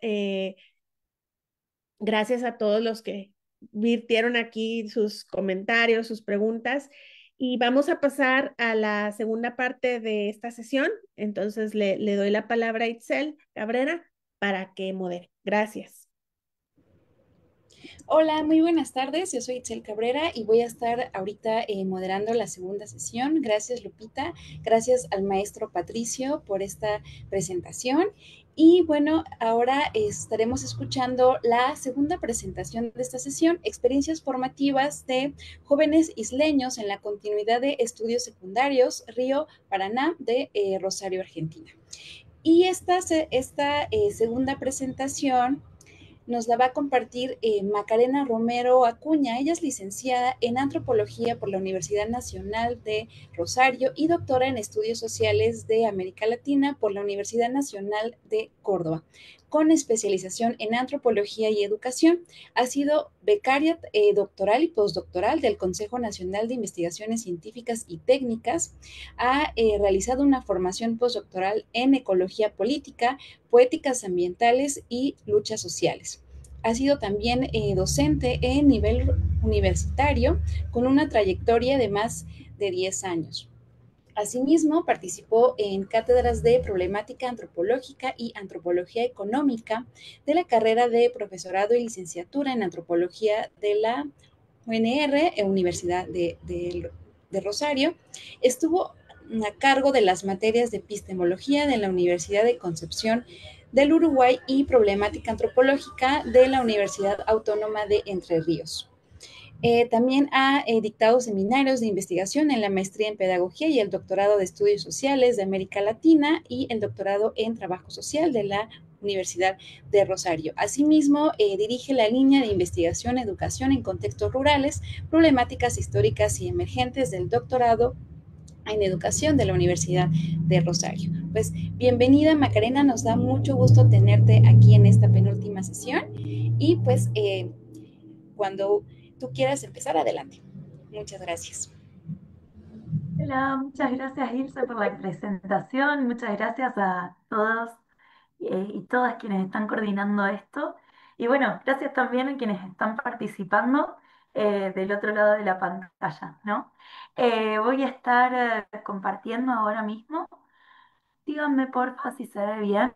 gracias a todos los que virtieron aquí sus comentarios, sus preguntas. Y vamos a pasar a la segunda parte de esta sesión. Entonces le doy la palabra a Itzel Cabrera para que modere. Gracias. Hola, muy buenas tardes. Yo soy Itzel Cabrera y voy a estar ahorita moderando la segunda sesión. Gracias, Lupita. Gracias al maestro Patricio por esta presentación. Y bueno, ahora estaremos escuchando la segunda presentación de esta sesión, experiencias formativas de jóvenes isleños en la continuidad de estudios secundarios Río Paraná de Rosario, Argentina. Y esta segunda presentación nos la va a compartir Macarena Romero Acuña. Ella es licenciada en Antropología por la Universidad Nacional de Rosario y doctora en Estudios Sociales de América Latina por la Universidad Nacional de Córdoba, con especialización en Antropología y Educación. Ha sido becaria doctoral y postdoctoral del Consejo Nacional de Investigaciones Científicas y Técnicas. Ha realizado una formación postdoctoral en Ecología Política, Poéticas Ambientales y Luchas Sociales. Ha sido también docente en nivel universitario con una trayectoria de más de 10 años. Asimismo, participó en cátedras de problemática antropológica y antropología económica de la carrera de profesorado y licenciatura en antropología de la UNR, Universidad de Rosario. Estuvo a cargo de las materias de epistemología de la Universidad de Concepción del Uruguay y problemática antropológica de la Universidad Autónoma de Entre Ríos. También ha dictado seminarios de investigación en la maestría en pedagogía y el doctorado de estudios sociales de América Latina y el doctorado en trabajo social de la Universidad de Rosario. Asimismo, dirige la línea de investigación Educación en contextos rurales, problemáticas históricas y emergentes del doctorado en educación de la Universidad de Rosario. Pues bienvenida, Macarena, nos da mucho gusto tenerte aquí en esta penúltima sesión y pues cuando tú quieras empezar, adelante. Muchas gracias. Hola, muchas gracias Ilse por la presentación, muchas gracias a todos y todas quienes están coordinando esto. Y bueno, gracias también a quienes están participando del otro lado de la pantalla, ¿no? Voy a estar compartiendo ahora mismo. Díganme porfa si se ve bien.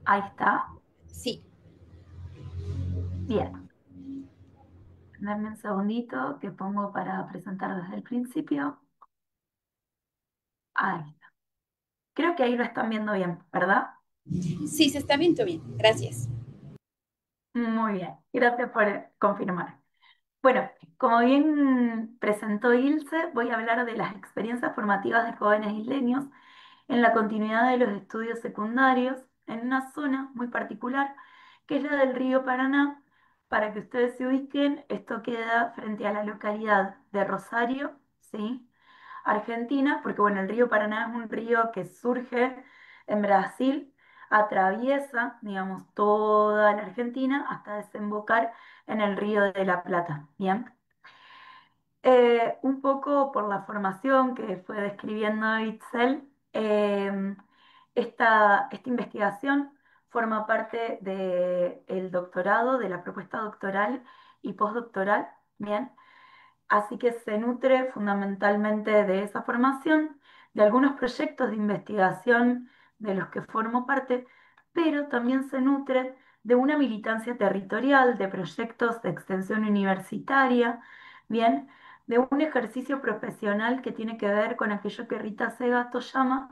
Ahí está. Sí. Bien. Dame un segundito que pongo para presentar desde el principio. Ahí está. Creo que ahí lo están viendo bien, ¿verdad? Sí, se está viendo bien. Gracias. Muy bien, gracias por confirmar. Bueno, como bien presentó Ilse, voy a hablar de las experiencias formativas de jóvenes isleños en la continuidad de los estudios secundarios en una zona muy particular, que es la del río Paraná. Para que ustedes se ubiquen, esto queda frente a la localidad de Rosario, ¿sí? Argentina, porque bueno, el río Paraná es un río que surge en Brasil, atraviesa, digamos, toda la Argentina hasta desembocar en el río de la Plata, ¿bien? Un poco por la formación que fue describiendo Itzel, esta investigación forma parte del doctorado, de la propuesta doctoral y postdoctoral, ¿bien? Así que se nutre fundamentalmente de esa formación, de algunos proyectos de investigación de los que formo parte, pero también se nutre de una militancia territorial, de proyectos de extensión universitaria, bien, de un ejercicio profesional que tiene que ver con aquello que Rita Segato llama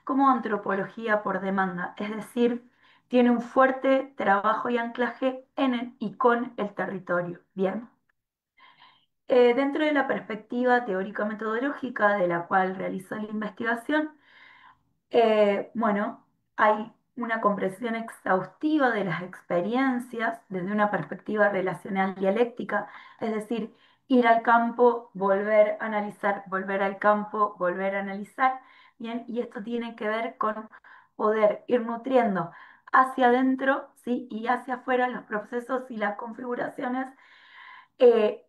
como antropología por demanda, es decir, tiene un fuerte trabajo y anclaje en y con el territorio. Bien. Dentro de la perspectiva teórico-metodológica de la cual realizó la investigación, bueno, hay una comprensión exhaustiva de las experiencias desde una perspectiva relacional dialéctica, es decir, ir al campo, volver a analizar, volver al campo, volver a analizar, bien, y esto tiene que ver con poder ir nutriendo hacia adentro, ¿sí? Y hacia afuera los procesos y las configuraciones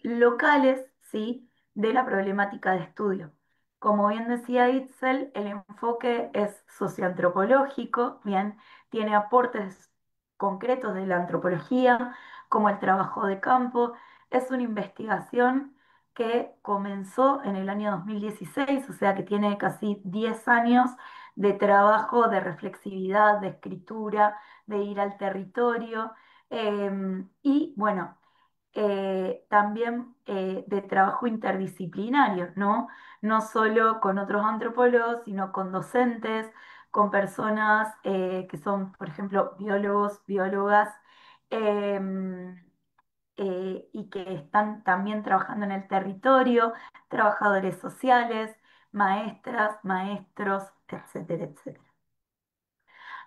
locales, ¿sí? De la problemática de estudio. Como bien decía Itzel, el enfoque es socioantropológico, bien, tiene aportes concretos de la antropología, como el trabajo de campo. Es una investigación que comenzó en el año 2016, o sea que tiene casi 10 años de trabajo, de reflexividad, de escritura, de ir al territorio. Y bueno, también de trabajo interdisciplinario, ¿no? No solo con otros antropólogos, sino con docentes, con personas que son, por ejemplo, biólogos, biólogas, em, y que están también trabajando en el territorio, trabajadores sociales, maestras, maestros, etcétera, etcétera.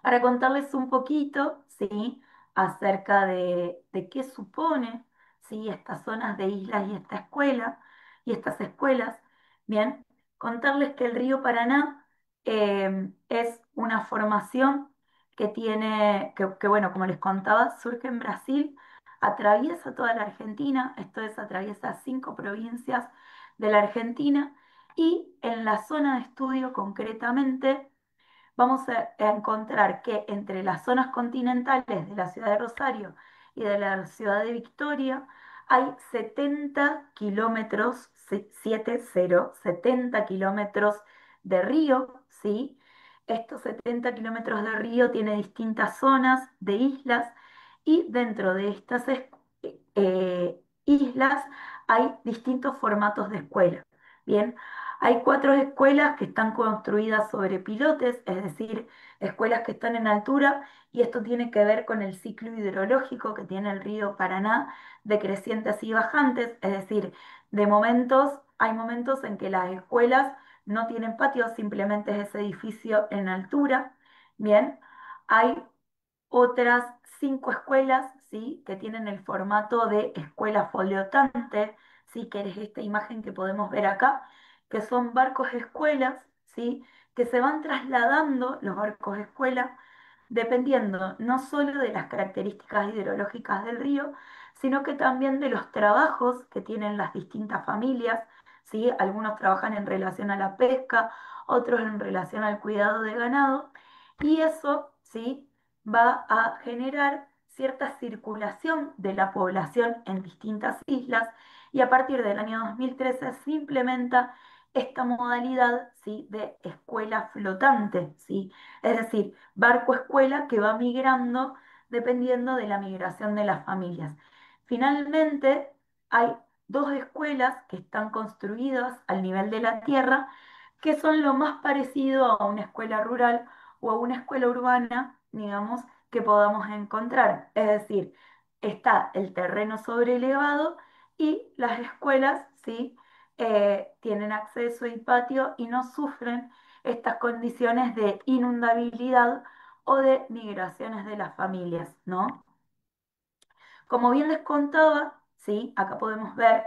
Para contarles un poquito, ¿sí? Acerca de qué supone, ¿sí? Estas zonas de islas y esta escuela y estas escuelas. Bien, contarles que el río Paraná es una formación que tiene, que, bueno, como les contaba, surge en Brasil, atraviesa toda la Argentina, esto es, atraviesa 5 provincias de la Argentina y en la zona de estudio concretamente vamos a encontrar que entre las zonas continentales de la ciudad de Rosario y de la ciudad de Victoria hay 70 kilómetros, 70 kilómetros de río, ¿sí? Estos 70 kilómetros de río tienen distintas zonas de islas y dentro de estas islas hay distintos formatos de escuela. Bien, hay 4 escuelas que están construidas sobre pilotes, es decir, escuelas que están en altura, y esto tiene que ver con el ciclo hidrológico que tiene el río Paraná, de crecientes y bajantes, es decir, hay momentos en que las escuelas no tienen patios, simplemente es ese edificio en altura. Bien, hay otras 5 escuelas, ¿sí? Que tienen el formato de escuela foliotante, ¿sí? Que es esta imagen que podemos ver acá, que son barcos escuelas, ¿sí? Que se van trasladando los barcos escuela dependiendo no solo de las características hidrológicas del río, sino que también de los trabajos que tienen las distintas familias, ¿sí? Algunos trabajan en relación a la pesca, otros en relación al cuidado de ganado, y eso, ¿sí? Va a generar cierta circulación de la población en distintas islas y a partir del año 2013 se implementa esta modalidad, ¿sí? De escuela flotante, ¿sí? Es decir, barco escuela que va migrando dependiendo de la migración de las familias. Finalmente, hay 2 escuelas que están construidas al nivel de la tierra, que son lo más parecido a una escuela rural o a una escuela urbana, digamos, que podamos encontrar. Es decir, está el terreno sobrelevado y las escuelas, ¿sí? Tienen acceso y patio y no sufren estas condiciones de inundabilidad o de migraciones de las familias, ¿no? Como bien les contaba, ¿sí? Acá podemos ver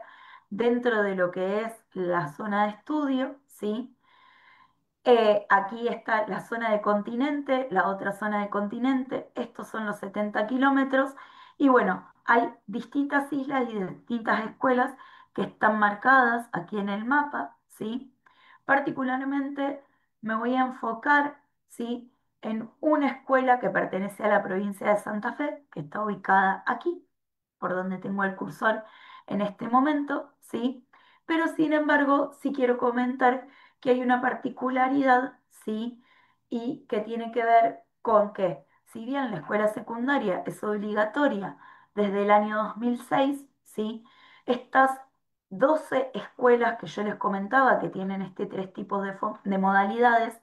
dentro de lo que es la zona de estudio, ¿sí? Aquí está la zona de continente, la otra zona de continente, estos son los 70 kilómetros y bueno, hay distintas islas y distintas escuelas que están marcadas aquí en el mapa, ¿sí? Particularmente me voy a enfocar, ¿sí? En una escuela que pertenece a la provincia de Santa Fe, que está ubicada aquí, por donde tengo el cursor en este momento, ¿sí? Pero sin embargo, sí quiero comentar que hay una particularidad, ¿sí? Y que tiene que ver con que, si bien la escuela secundaria es obligatoria desde el año 2006, ¿sí? Estas 12 escuelas que yo les comentaba que tienen tres tipos de modalidades,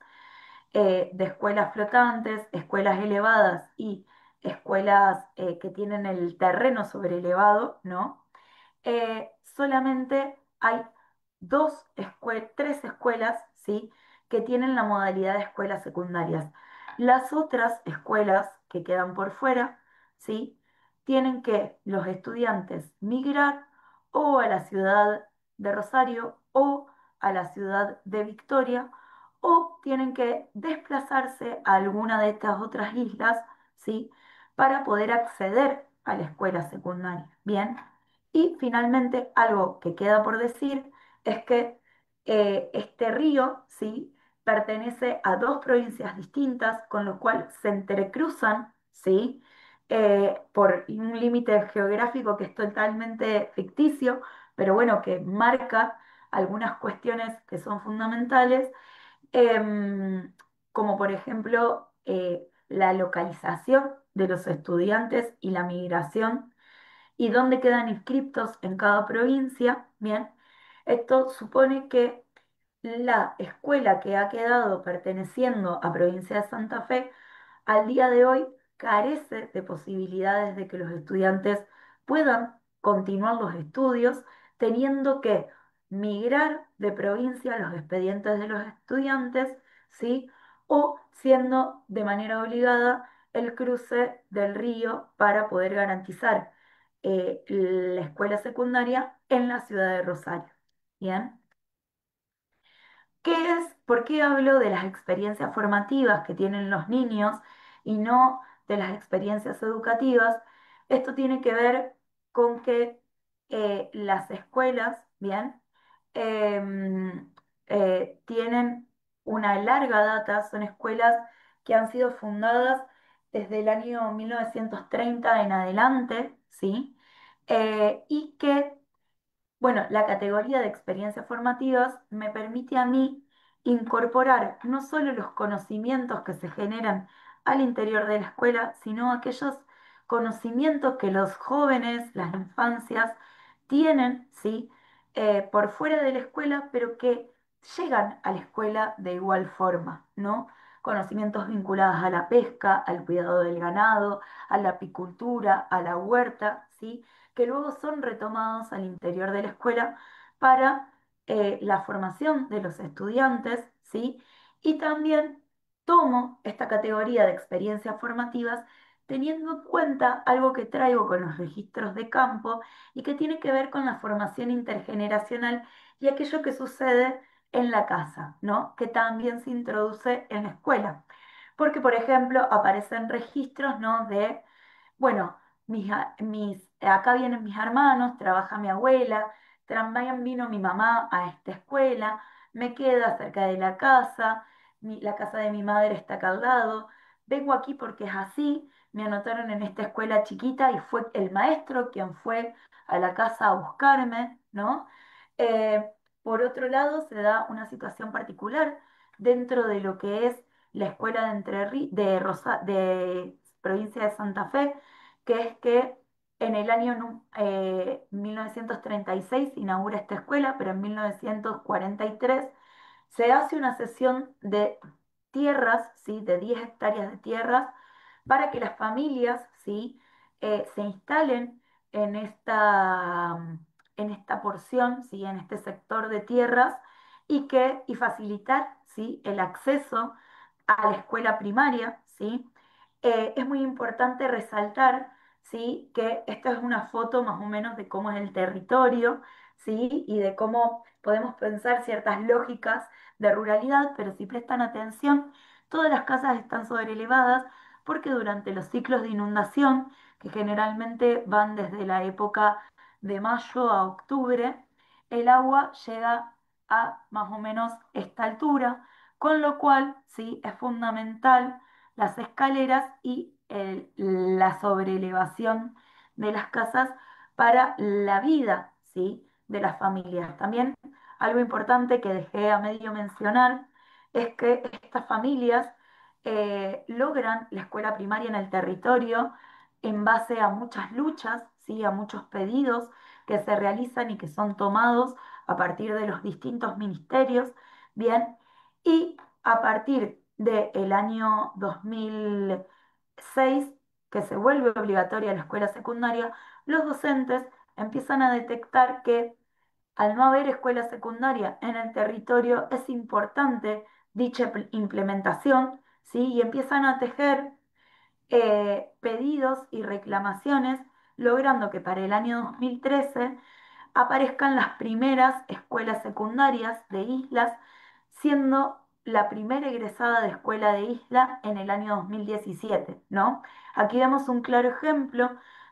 de escuelas flotantes, escuelas elevadas y escuelas que tienen el terreno sobrelevado, ¿no? Solamente hay tres escuelas, ¿sí? Que tienen la modalidad de escuelas secundarias. Las otras escuelas que quedan por fuera, ¿sí? Tienen que los estudiantes migrar o a la ciudad de Rosario o a la ciudad de Victoria, o tienen que desplazarse a alguna de estas otras islas, ¿sí? Para poder acceder a la escuela secundaria. Bien. Y finalmente, algo que queda por decir es que este río, ¿sí? Pertenece a dos provincias distintas, con lo cual se entrecruzan, ¿sí? Por un límite geográfico que es totalmente ficticio, pero bueno, que marca algunas cuestiones que son fundamentales, como por ejemplo la localización de los estudiantes y la migración y dónde quedan inscriptos en cada provincia. Bien, esto supone que la escuela que ha quedado perteneciendo a provincia de Santa Fe al día de hoy carece de posibilidades de que los estudiantes puedan continuar los estudios, teniendo que migrar de provincia los expedientes de los estudiantes, ¿sí? O siendo de manera obligada el cruce del río para poder garantizar la escuela secundaria en la ciudad de Rosario. ¿Bien? ¿Por qué hablo de las experiencias formativas que tienen los niños y no de las experiencias educativas? Esto tiene que ver con que las escuelas, bien, em, tienen una larga data, son escuelas que han sido fundadas desde el año 1930 en adelante, ¿sí? Y que bueno, la categoría de experiencias formativas me permite a mí incorporar no solo los conocimientos que se generan al interior de la escuela, sino aquellos conocimientos que los jóvenes, las infancias, tienen, ¿sí? Por fuera de la escuela, pero que llegan a la escuela de igual forma, ¿no? Conocimientos vinculados a la pesca, al cuidado del ganado, a la apicultura, a la huerta, ¿sí? Que luego son retomados al interior de la escuela para la formación de los estudiantes, ¿sí? Y también tomo esta categoría de experiencias formativas teniendo en cuenta algo que traigo con los registros de campo y que tiene que ver con la formación intergeneracional y aquello que sucede en la casa, ¿no? Que también se introduce en la escuela. Porque, por ejemplo, aparecen registros, ¿no? De bueno, acá vienen mis hermanos, trabaja mi abuela, también vino mi mamá a esta escuela, me queda cerca de la casa, la casa de mi madre está acá al lado, vengo aquí porque es así, me anotaron en esta escuela chiquita y fue el maestro quien fue a la casa a buscarme, ¿no? Eh, por otro lado, se da una situación particular dentro de lo que es la escuela de provincia de Santa Fe, que es que en el año 1936 se inaugura esta escuela, pero en 1943 se hace una cesión de tierras, ¿sí? De 10 hectáreas de tierras, para que las familias, ¿sí? Se instalen en esta porción, ¿sí? En este sector de tierras y facilitar, ¿sí? El acceso a la escuela primaria, ¿sí? Es muy importante resaltar, ¿sí? Que esta es una foto más o menos de cómo es el territorio, ¿sí? Y de cómo podemos pensar ciertas lógicas de ruralidad, pero si prestan atención, todas las casas están sobrelevadas porque durante los ciclos de inundación, que generalmente van desde la época de mayo a octubre, el agua llega a más o menos esta altura, con lo cual, sí, es fundamental las escaleras y la sobrelevación de las casas para la vida, ¿sí? De las familias. También algo importante que dejé a medio mencionar es que estas familias logran la escuela primaria en el territorio en base a muchas luchas, ¿sí? A muchos pedidos que se realizan y que son tomados a partir de los distintos ministerios, bien, y a partir del año 2006, que se vuelve obligatoria la escuela secundaria, los docentes empiezan a detectar que al no haber escuela secundaria en el territorio es importante dicha implementación, ¿sí? Y empiezan a tejer pedidos y reclamaciones, logrando que para el año 2013 aparezcan las primeras escuelas secundarias de islas, siendo la primera egresada de escuela de isla en el año 2017, ¿no? Aquí vemos un claro ejemplo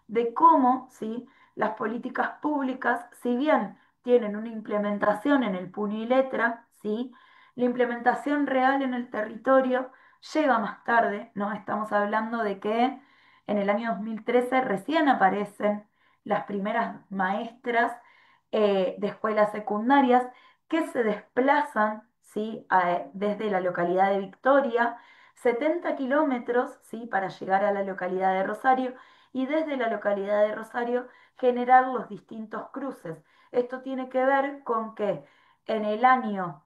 de cómo, ¿sí? Las políticas públicas, si bien tienen una implementación en el puño y letra, ¿sí? La implementación real en el territorio llega más tarde, ¿no? Estamos hablando de que en el año 2013 recién aparecen las primeras maestras de escuelas secundarias que se desplazan, ¿sí? Desde la localidad de Victoria, 70 kilómetros, ¿sí? Para llegar a la localidad de Rosario, y desde la localidad de Rosario generar los distintos cruces. Esto tiene que ver con que en el año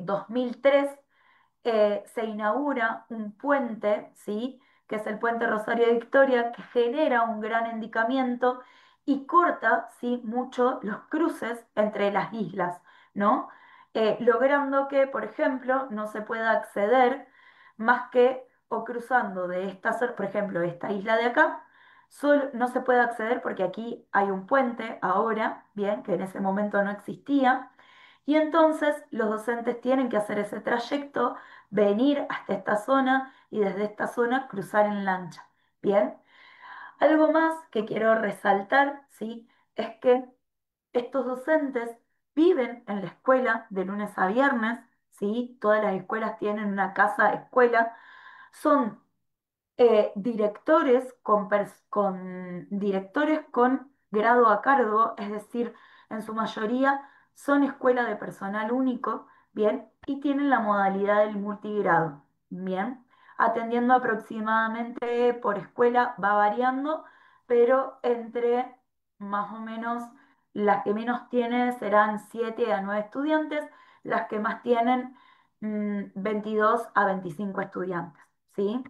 2003 se inaugura un puente, ¿sí? Que es el puente Rosario de Victoria, que genera un gran endicamiento y corta, ¿sí? Mucho los cruces entre las islas, ¿no? Logrando que, por ejemplo, no se pueda acceder más que o cruzando de esta, por ejemplo, esta isla de acá, no se puede acceder porque aquí hay un puente ahora, bien, que en ese momento no existía, y entonces los docentes tienen que hacer ese trayecto, venir hasta esta zona y desde esta zona cruzar en lancha. Bien, algo más que quiero resaltar, ¿sí? Es que estos docentes viven en la escuela de lunes a viernes, ¿sí? Todas las escuelas tienen una casa escuela, son directores con directores con grado a cargo, es decir, en su mayoría son escuela de personal único, bien, y tienen la modalidad del multigrado, bien, atendiendo aproximadamente por escuela va variando, pero entre más o menos las que menos tienen serán 7 a 9 estudiantes, las que más tienen 22 a 25 estudiantes, ¿sí?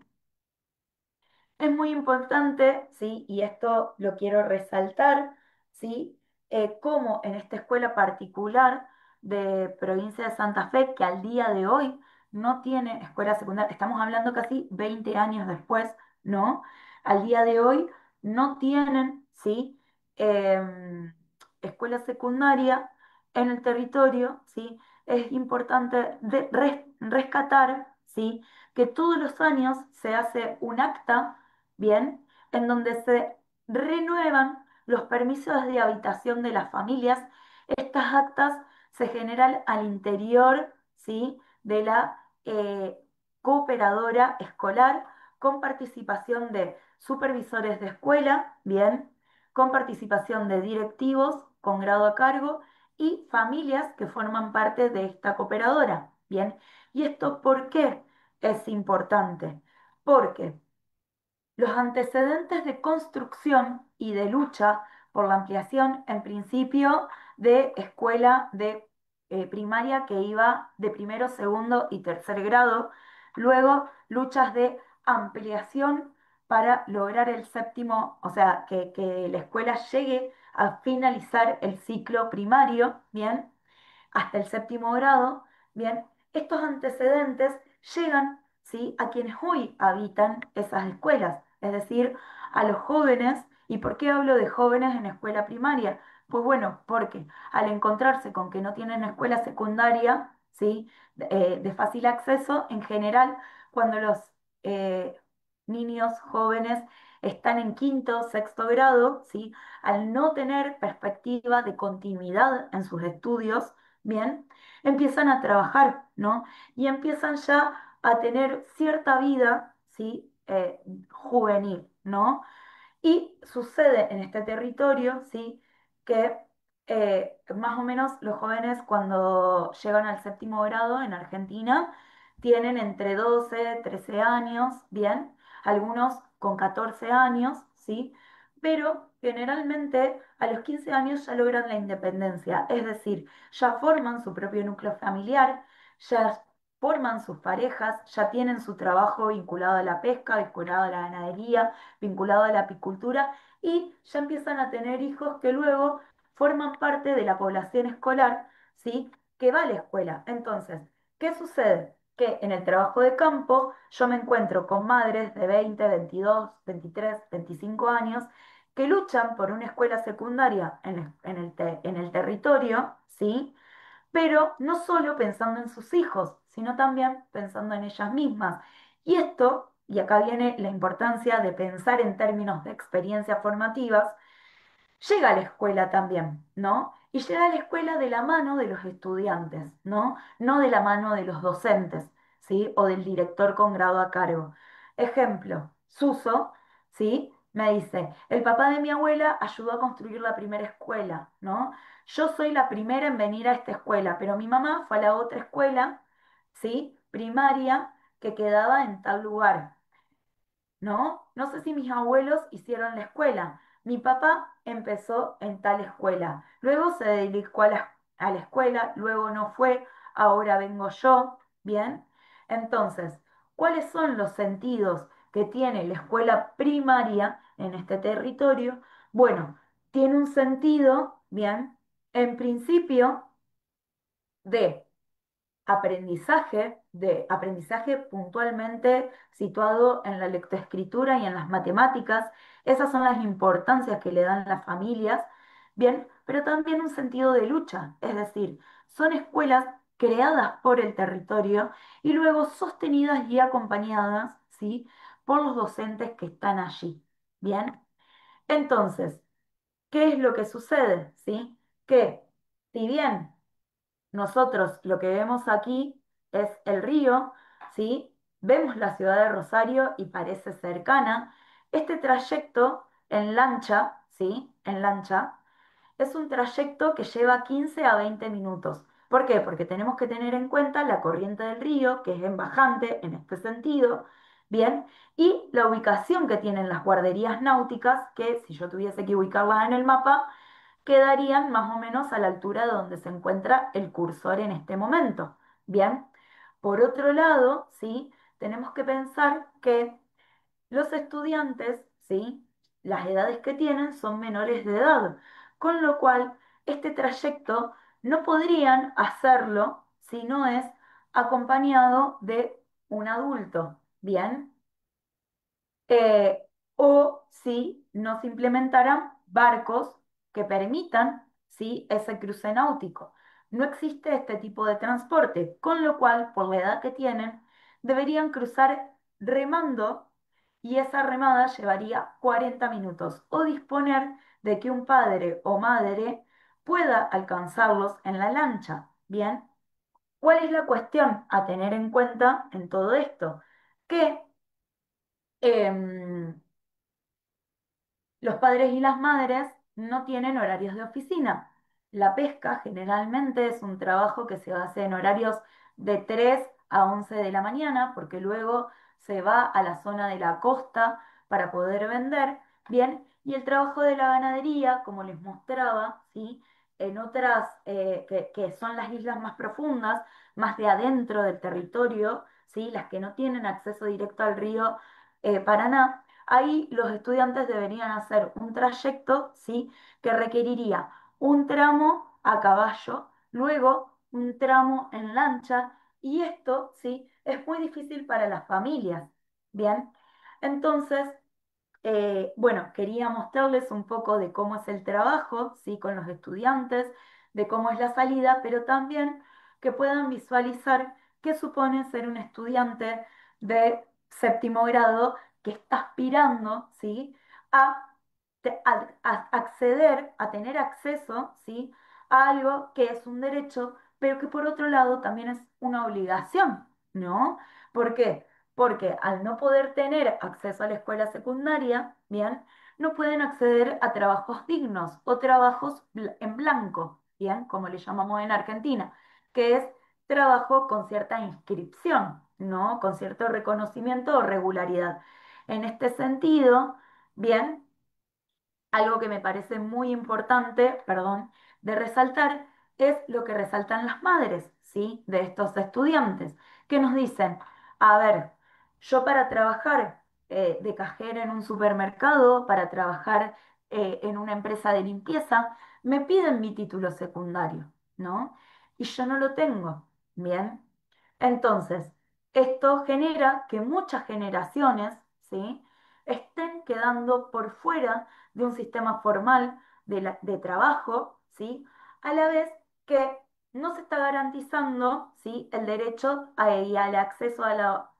Es muy importante, ¿sí? Y esto lo quiero resaltar, ¿sí? Cómo en esta escuela particular de provincia de Santa Fe, que al día de hoy no tiene escuela secundaria, estamos hablando casi 20 años después, ¿no? Al día de hoy no tienen, ¿sí? Escuela secundaria en el territorio, ¿sí? Es importante rescatar, ¿sí? Que todos los años se hace un acta, bien, en donde se renuevan los permisos de habitación de las familias. Estas actas se generan al interior, ¿sí? De la cooperadora escolar, con participación de supervisores de escuela, bien, con participación de directivos con grado a cargo y familias que forman parte de esta cooperadora, bien. ¿Y esto por qué es importante? Porque los antecedentes de construcción y de lucha por la ampliación, en principio, de escuela de primaria que iba de primero, segundo y tercer grado, luego luchas de ampliación para lograr el séptimo, o sea, que la escuela llegue a finalizar el ciclo primario, ¿bien? Hasta el séptimo grado, bien, estos antecedentes llegan, ¿sí? A quienes hoy habitan esas escuelas, es decir, a los jóvenes. ¿Y por qué hablo de jóvenes en escuela primaria? Pues bueno, porque al encontrarse con que no tienen escuela secundaria, ¿sí? De fácil acceso, en general, cuando los eh, niños jóvenes están en quinto, sexto grado, ¿sí? Al no tener perspectiva de continuidad en sus estudios, bien, empiezan a trabajar, ¿no? Y empiezan ya a tener cierta vida, ¿sí? Juvenil, ¿no? Y sucede en este territorio, ¿sí? Que más o menos los jóvenes cuando llegan al séptimo grado en Argentina tienen entre 12, 13 años, ¿bien? Algunos con 14 años, ¿sí? pero generalmente a los 15 años ya logran la independencia, es decir, ya forman su propio núcleo familiar, ya forman sus parejas, ya tienen su trabajo vinculado a la pesca, vinculado a la ganadería, vinculado a la apicultura y ya empiezan a tener hijos que luego forman parte de la población escolar, ¿sí? Que va a la escuela. Entonces, ¿qué sucede? Que en el trabajo de campo yo me encuentro con madres de 20, 22, 23, 25 años que luchan por una escuela secundaria en el territorio, ¿sí? Pero no solo pensando en sus hijos, sino también pensando en ellas mismas. Y esto, y acá viene la importancia de pensar en términos de experiencias formativas, llega a la escuela también, ¿no? Y llega a la escuela de la mano de los estudiantes, ¿no? No de la mano de los docentes, ¿sí? O del director con grado a cargo. Ejemplo, Suso, ¿sí? Me dice, el papá de mi abuela ayudó a construir la primera escuela, ¿no? Yo soy la primera en venir a esta escuela, pero mi mamá fue a la otra escuela, ¿sí? Primaria, que quedaba en tal lugar. ¿No? No sé si mis abuelos hicieron la escuela. Mi papá empezó en tal escuela, luego se dedicó a la escuela, luego no fue, ahora vengo yo, ¿bien? Entonces, ¿cuáles son los sentidos que tiene la escuela primaria en este territorio? Bueno, tiene un sentido, ¿bien? En principio, de aprendizaje puntualmente situado en la lectoescritura y en las matemáticas. Esas son las importancias que le dan las familias, bien, pero también un sentido de lucha, es decir, son escuelas creadas por el territorio y luego sostenidas y acompañadas, ¿sí? Por los docentes que están allí, bien. Entonces, ¿qué es lo que sucede? ¿Sí? Que si bien nosotros lo que vemos aquí es el río, ¿sí? Vemos la ciudad de Rosario y parece cercana. Este trayecto en lancha, ¿sí? En lancha, es un trayecto que lleva 15 a 20 minutos. ¿Por qué? Porque tenemos que tener en cuenta la corriente del río, que es en bajante en este sentido, ¿bien? Y la ubicación que tienen las guarderías náuticas, que si yo tuviese que ubicarlas en el mapa, quedarían más o menos a la altura de donde se encuentra el cursor en este momento. Bien, por otro lado, ¿sí? Tenemos que pensar que los estudiantes, ¿sí? Las edades que tienen son menores de edad, con lo cual este trayecto no podrían hacerlo si no es acompañado de un adulto. Bien, eh, o si no se implementaran barcos que permitan, ¿sí? Ese cruce náutico. No existe este tipo de transporte, con lo cual, por la edad que tienen, deberían cruzar remando y esa remada llevaría 40 minutos o disponer de que un padre o madre pueda alcanzarlos en la lancha. Bien, ¿cuál es la cuestión a tener en cuenta en todo esto? Que em, los padres y las madres no tienen horarios de oficina. La pesca generalmente es un trabajo que se hace en horarios de 3 a 11 de la mañana, porque luego se va a la zona de la costa para poder vender, ¿bien? Y el trabajo de la ganadería, como les mostraba, ¿sí? En otras, que son las islas más profundas, más de adentro del territorio, ¿sí? Las que no tienen acceso directo al río Paraná. Ahí los estudiantes deberían hacer un trayecto, ¿sí? Que requeriría un tramo a caballo, luego un tramo en lancha, y esto, ¿sí? Es muy difícil para las familias, ¿bien? Entonces, bueno, quería mostrarles un poco de cómo es el trabajo, ¿sí? Con los estudiantes, de cómo es la salida, pero también que puedan visualizar qué supone ser un estudiante de séptimo grado que está aspirando, ¿sí? A, a acceder, a tener acceso, ¿sí? A algo que es un derecho, pero que por otro lado también es una obligación, ¿no? ¿Por qué? Porque al no poder tener acceso a la escuela secundaria, bien, no pueden acceder a trabajos dignos o trabajos en blanco, bien, como le llamamos en Argentina, que es trabajo con cierta inscripción, ¿no? Con cierto reconocimiento o regularidad. En este sentido, bien, Algo que me parece muy importante, perdón, de resaltar es lo que resaltan las madres, ¿sí? De estos estudiantes, que nos dicen, a ver, yo para trabajar de cajera en un supermercado, para trabajar en una empresa de limpieza, me piden mi título secundario, ¿no? Y yo no lo tengo, ¿bien? Entonces, esto genera que muchas generaciones, ¿sí? Estén quedando por fuera de un sistema formal de trabajo, ¿sí? A la vez que no se está garantizando, ¿sí? El derecho y al acceso a la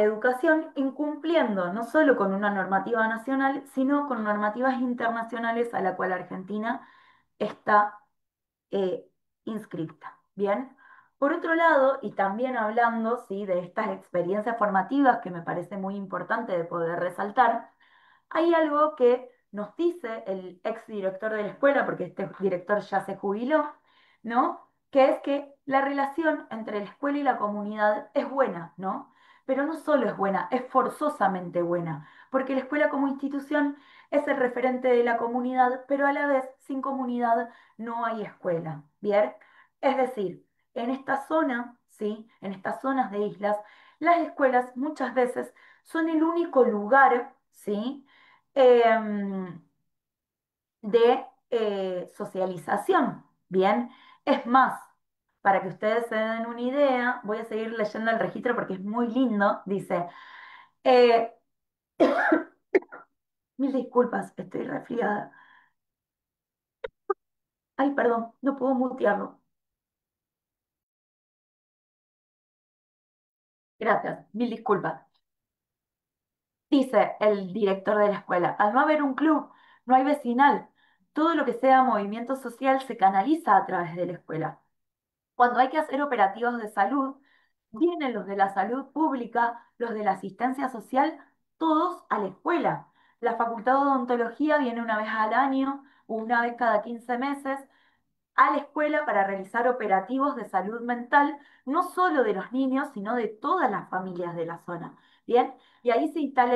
educación, incumpliendo no solo con una normativa nacional, sino con normativas internacionales a la cual Argentina está eh, inscripta. Bien. Por otro lado, y también hablando, ¿sí? De estas experiencias formativas que me parece muy importante de poder resaltar, hay algo que nos dice el ex director de la escuela, porque este director ya se jubiló, ¿no? Que es que la relación entre la escuela y la comunidad es buena, ¿no? Pero no solo es buena, es forzosamente buena, porque la escuela como institución es el referente de la comunidad, pero a la vez sin comunidad no hay escuela, ¿bien? Es decir, en esta zona, ¿sí? En estas zonas de islas, las escuelas muchas veces son el único lugar, ¿sí? em, de socialización. Bien, es más, para que ustedes se den una idea, voy a seguir leyendo el registro porque es muy lindo. Dice, eh, mil disculpas, estoy resfriada. Ay, perdón, no puedo mutearlo. Gracias, mil disculpas. Dice el director de la escuela, al no haber un club, no hay vecinal. Todo lo que sea movimiento social se canaliza a través de la escuela. Cuando hay que hacer operativos de salud, vienen los de la salud pública, los de la asistencia social, todos a la escuela. La facultad de odontología viene una vez al año, una vez cada 15 meses, a la escuela para realizar operativos de salud mental, no solo de los niños, sino de todas las familias de la zona. Bien, y ahí se instala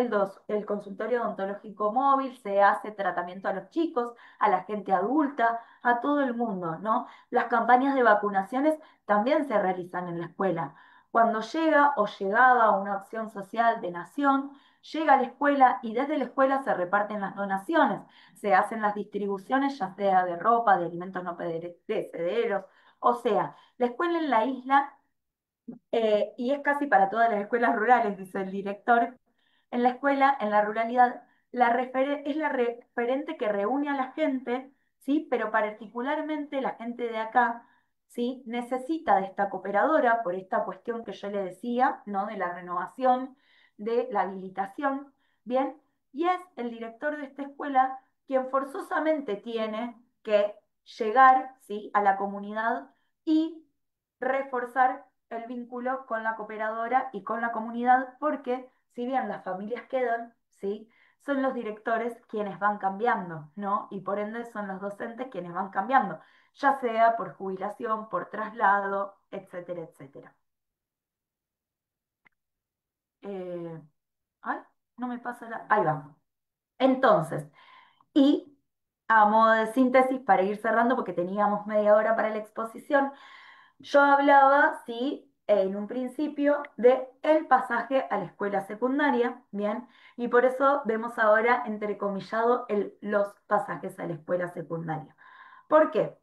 el consultorio odontológico móvil, se hace tratamiento a los chicos, a la gente adulta, a todo el mundo, ¿no? Las campañas de vacunaciones también se realizan en la escuela. Cuando llega o llegaba una acción social de nación, llega a la escuela y desde la escuela se reparten las donaciones, se hacen las distribuciones, ya sea de ropa, de alimentos no perecederos, o sea, la escuela en la isla, y es casi para todas las escuelas rurales, dice el director, en la escuela, en la ruralidad, es la referente que reúne a la gente, ¿sí? Pero particularmente la gente de acá, ¿sí? Necesita de esta cooperadora por esta cuestión que yo le decía, ¿no? De la renovación, de la habilitación, ¿bien? Y es el director de esta escuela quien forzosamente tiene que llegar, ¿sí? A la comunidad y reforzar el vínculo con la cooperadora y con la comunidad, porque si bien las familias quedan, ¿sí? Son los directores quienes van cambiando, ¿no? Y por ende son los docentes quienes van cambiando, ya sea por jubilación, por traslado, etcétera, etcétera. Eh, ay, no me pasa la... Ahí va. Entonces, y a modo de síntesis, para ir cerrando, porque teníamos media hora para la exposición, yo hablaba, sí, en un principio, de el pasaje a la escuela secundaria, ¿bien? Y por eso vemos ahora entrecomillado los pasajes a la escuela secundaria. ¿Por qué?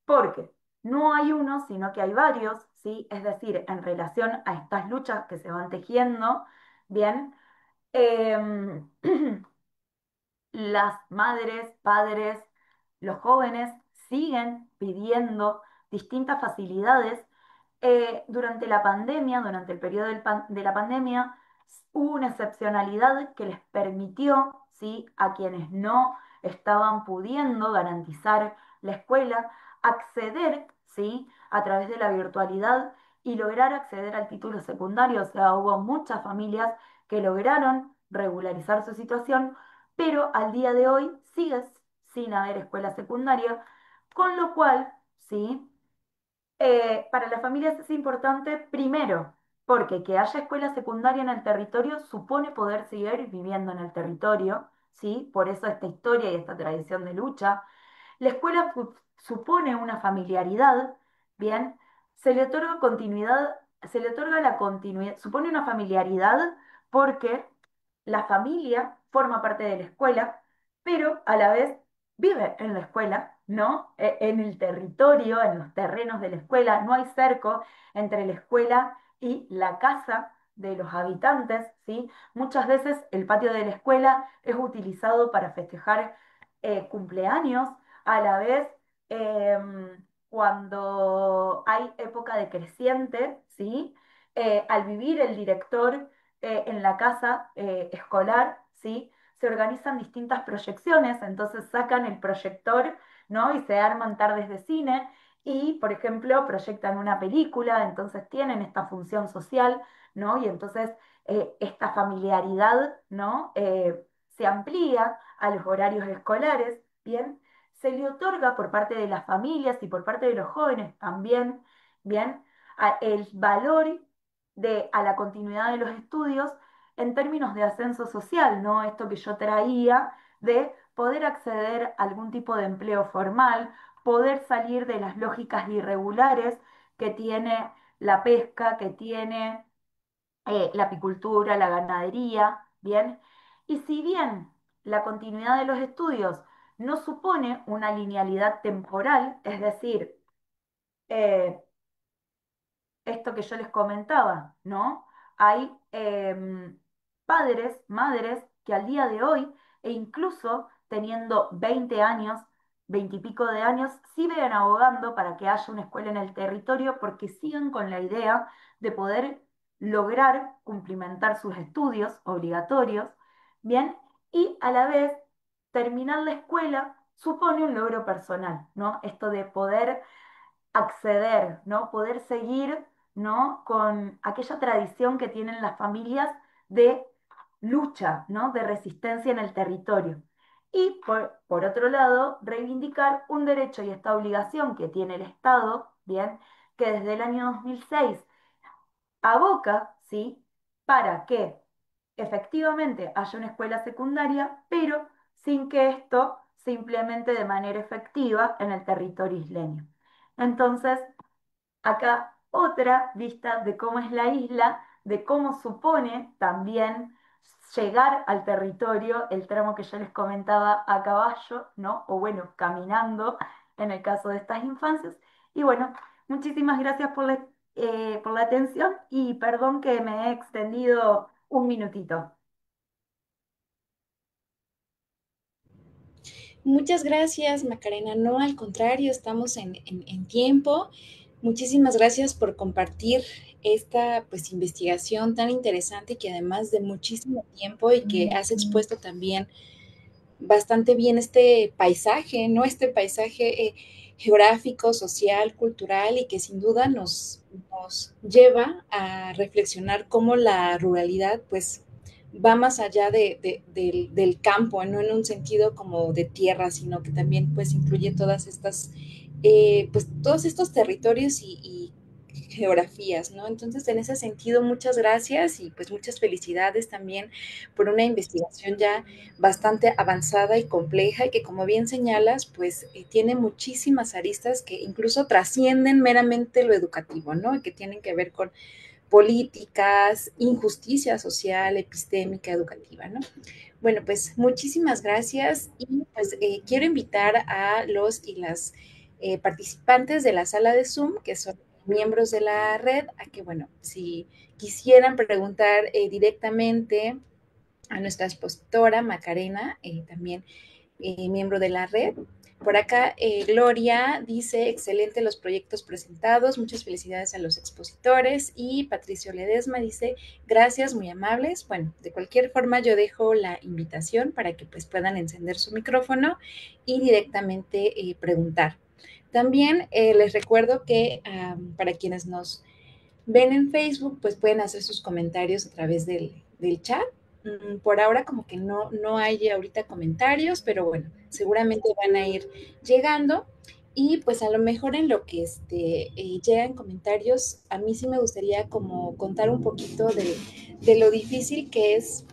Porque no hay uno, sino que hay varios, ¿sí? Es decir, en relación a estas luchas que se van tejiendo, ¿bien? Em, las madres, padres, los jóvenes siguen pidiendo distintas facilidades. Durante la pandemia, durante el periodo de la pandemia, hubo una excepcionalidad que les permitió, ¿sí? A quienes no estaban pudiendo garantizar la escuela, acceder, ¿sí? A través de la virtualidad y lograr acceder al título secundario. O sea, hubo muchas familias que lograron regularizar su situación, pero al día de hoy sigue sin haber escuela secundaria, con lo cual, ¿sí? Para las familias es importante, primero, porque que haya escuela secundaria en el territorio supone poder seguir viviendo en el territorio, ¿sí? Por eso esta historia y esta tradición de lucha. La escuela supone una familiaridad, ¿bien? Se le otorga continuidad, se le otorga la continuidad, supone una familiaridad porque la familia forma parte de la escuela, pero a la vez vive en la escuela, ¿no? En el territorio, en los terrenos de la escuela, no hay cerco entre la escuela y la casa de los habitantes, ¿sí? Muchas veces el patio de la escuela es utilizado para festejar cumpleaños, a la vez cuando hay época de creciente, ¿sí? Al vivir el director en la casa escolar, ¿sí? Se organizan distintas proyecciones, entonces sacan el proyector, ¿no? Y se arman tardes de cine y, por ejemplo, proyectan una película, entonces tienen esta función social, ¿no? Y entonces esta familiaridad, ¿no? Se amplía a los horarios escolares, ¿bien? Se le otorga por parte de las familias y por parte de los jóvenes también, ¿bien? El valor a la continuidad de los estudios en términos de ascenso social, ¿no? Esto que yo traía de poder acceder a algún tipo de empleo formal, poder salir de las lógicas irregulares que tiene la pesca, que tiene la apicultura, la ganadería, ¿bien? Y si bien la continuidad de los estudios no supone una linealidad temporal, es decir, eh, esto que yo les comentaba, ¿no? Hay padres, madres que al día de hoy, e incluso teniendo 20 años, 20 y pico de años, siguen abogando para que haya una escuela en el territorio porque siguen con la idea de poder lograr cumplimentar sus estudios obligatorios, ¿bien? Y a la vez, terminar la escuela supone un logro personal, ¿no? Esto de poder acceder, ¿no? Poder seguir, ¿no? Con aquella tradición que tienen las familias de lucha, ¿no? De resistencia en el territorio. Y por otro lado, reivindicar un derecho y esta obligación que tiene el Estado, ¿bien? Que desde el año 2006 aboca, ¿sí? Para que efectivamente haya una escuela secundaria, pero sin que esto se implemente de manera efectiva en el territorio isleño. Entonces, acá otra vista de cómo es la isla, de cómo supone también llegar al territorio, el tramo que yo les comentaba a caballo, ¿no? O bueno, caminando en el caso de estas infancias. Y bueno, muchísimas gracias por la atención y perdón que me he extendido un minutito. Muchas gracias, Macarena. No, al contrario, estamos en tiempo. Muchísimas gracias por compartir esta pues investigación tan interesante que además de muchísimo tiempo y que has expuesto también bastante bien este paisaje, ¿no? Este paisaje geográfico, social, cultural y que sin duda nos lleva a reflexionar cómo la ruralidad pues va más allá del campo, no en un sentido como de tierra, sino que también pues incluye todas estas, pues todos estos territorios y geografías, ¿no? Entonces, en ese sentido, muchas gracias y pues muchas felicidades también por una investigación ya bastante avanzada y compleja y que como bien señalas, pues tiene muchísimas aristas que incluso trascienden meramente lo educativo, ¿no? Y que tienen que ver con políticas, injusticia social, epistémica, educativa, ¿no? Bueno, pues muchísimas gracias y pues quiero invitar a los y las participantes de la sala de Zoom, que son miembros de la red, a que, bueno, si quisieran preguntar directamente a nuestra expositora Macarena, también miembro de la red. Por acá, Gloria dice, excelente los proyectos presentados, muchas felicidades a los expositores. Y Patricio Ledesma dice, gracias, muy amables. Bueno, de cualquier forma yo dejo la invitación para que pues puedan encender su micrófono y directamente preguntar. También les recuerdo que para quienes nos ven en Facebook, pues pueden hacer sus comentarios a través del chat. Por ahora como que no hay ahorita comentarios, pero bueno, seguramente van a ir llegando. Y pues a lo mejor en lo que llegan comentarios, a mí sí me gustaría como contar un poquito de lo difícil que es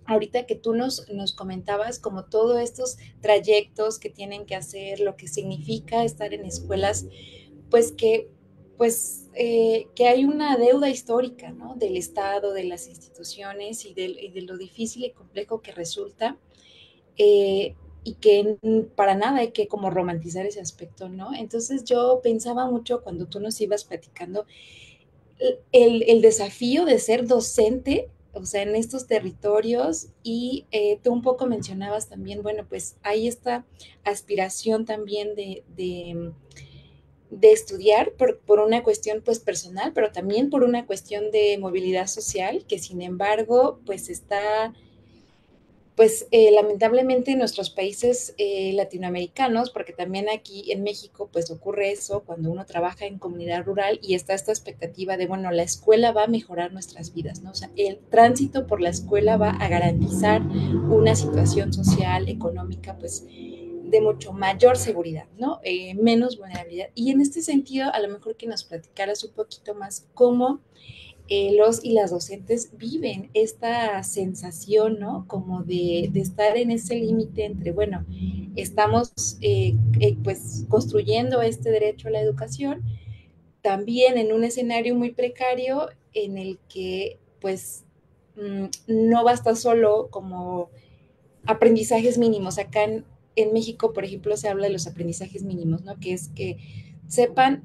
ahorita que tú nos comentabas como todos estos trayectos que tienen que hacer, lo que significa estar en escuelas, pues que hay una deuda histórica, ¿no? Del Estado, de las instituciones y de lo difícil y complejo que resulta, y que para nada hay que como romantizar ese aspecto, ¿no? Entonces yo pensaba mucho cuando tú nos ibas platicando el desafío de ser docente, o sea, en estos territorios, y tú un poco mencionabas también, bueno, pues hay esta aspiración también de estudiar por una cuestión pues personal, pero también por una cuestión de movilidad social, que sin embargo pues está pues lamentablemente en nuestros países latinoamericanos, porque también aquí en México pues ocurre eso cuando uno trabaja en comunidad rural y está esta expectativa de, bueno, la escuela va a mejorar nuestras vidas, ¿no? O sea, el tránsito por la escuela va a garantizar una situación social, económica, pues de mucho mayor seguridad, ¿no? Menos vulnerabilidad. Y en este sentido, a lo mejor que nos platicaras un poquito más cómo los y las docentes viven esta sensación, ¿no? Como de estar en ese límite entre, bueno, estamos pues construyendo este derecho a la educación, también en un escenario muy precario en el que pues no basta solo como aprendizajes mínimos. Acá en México, por ejemplo, se habla de los aprendizajes mínimos, ¿no? Que es que sepan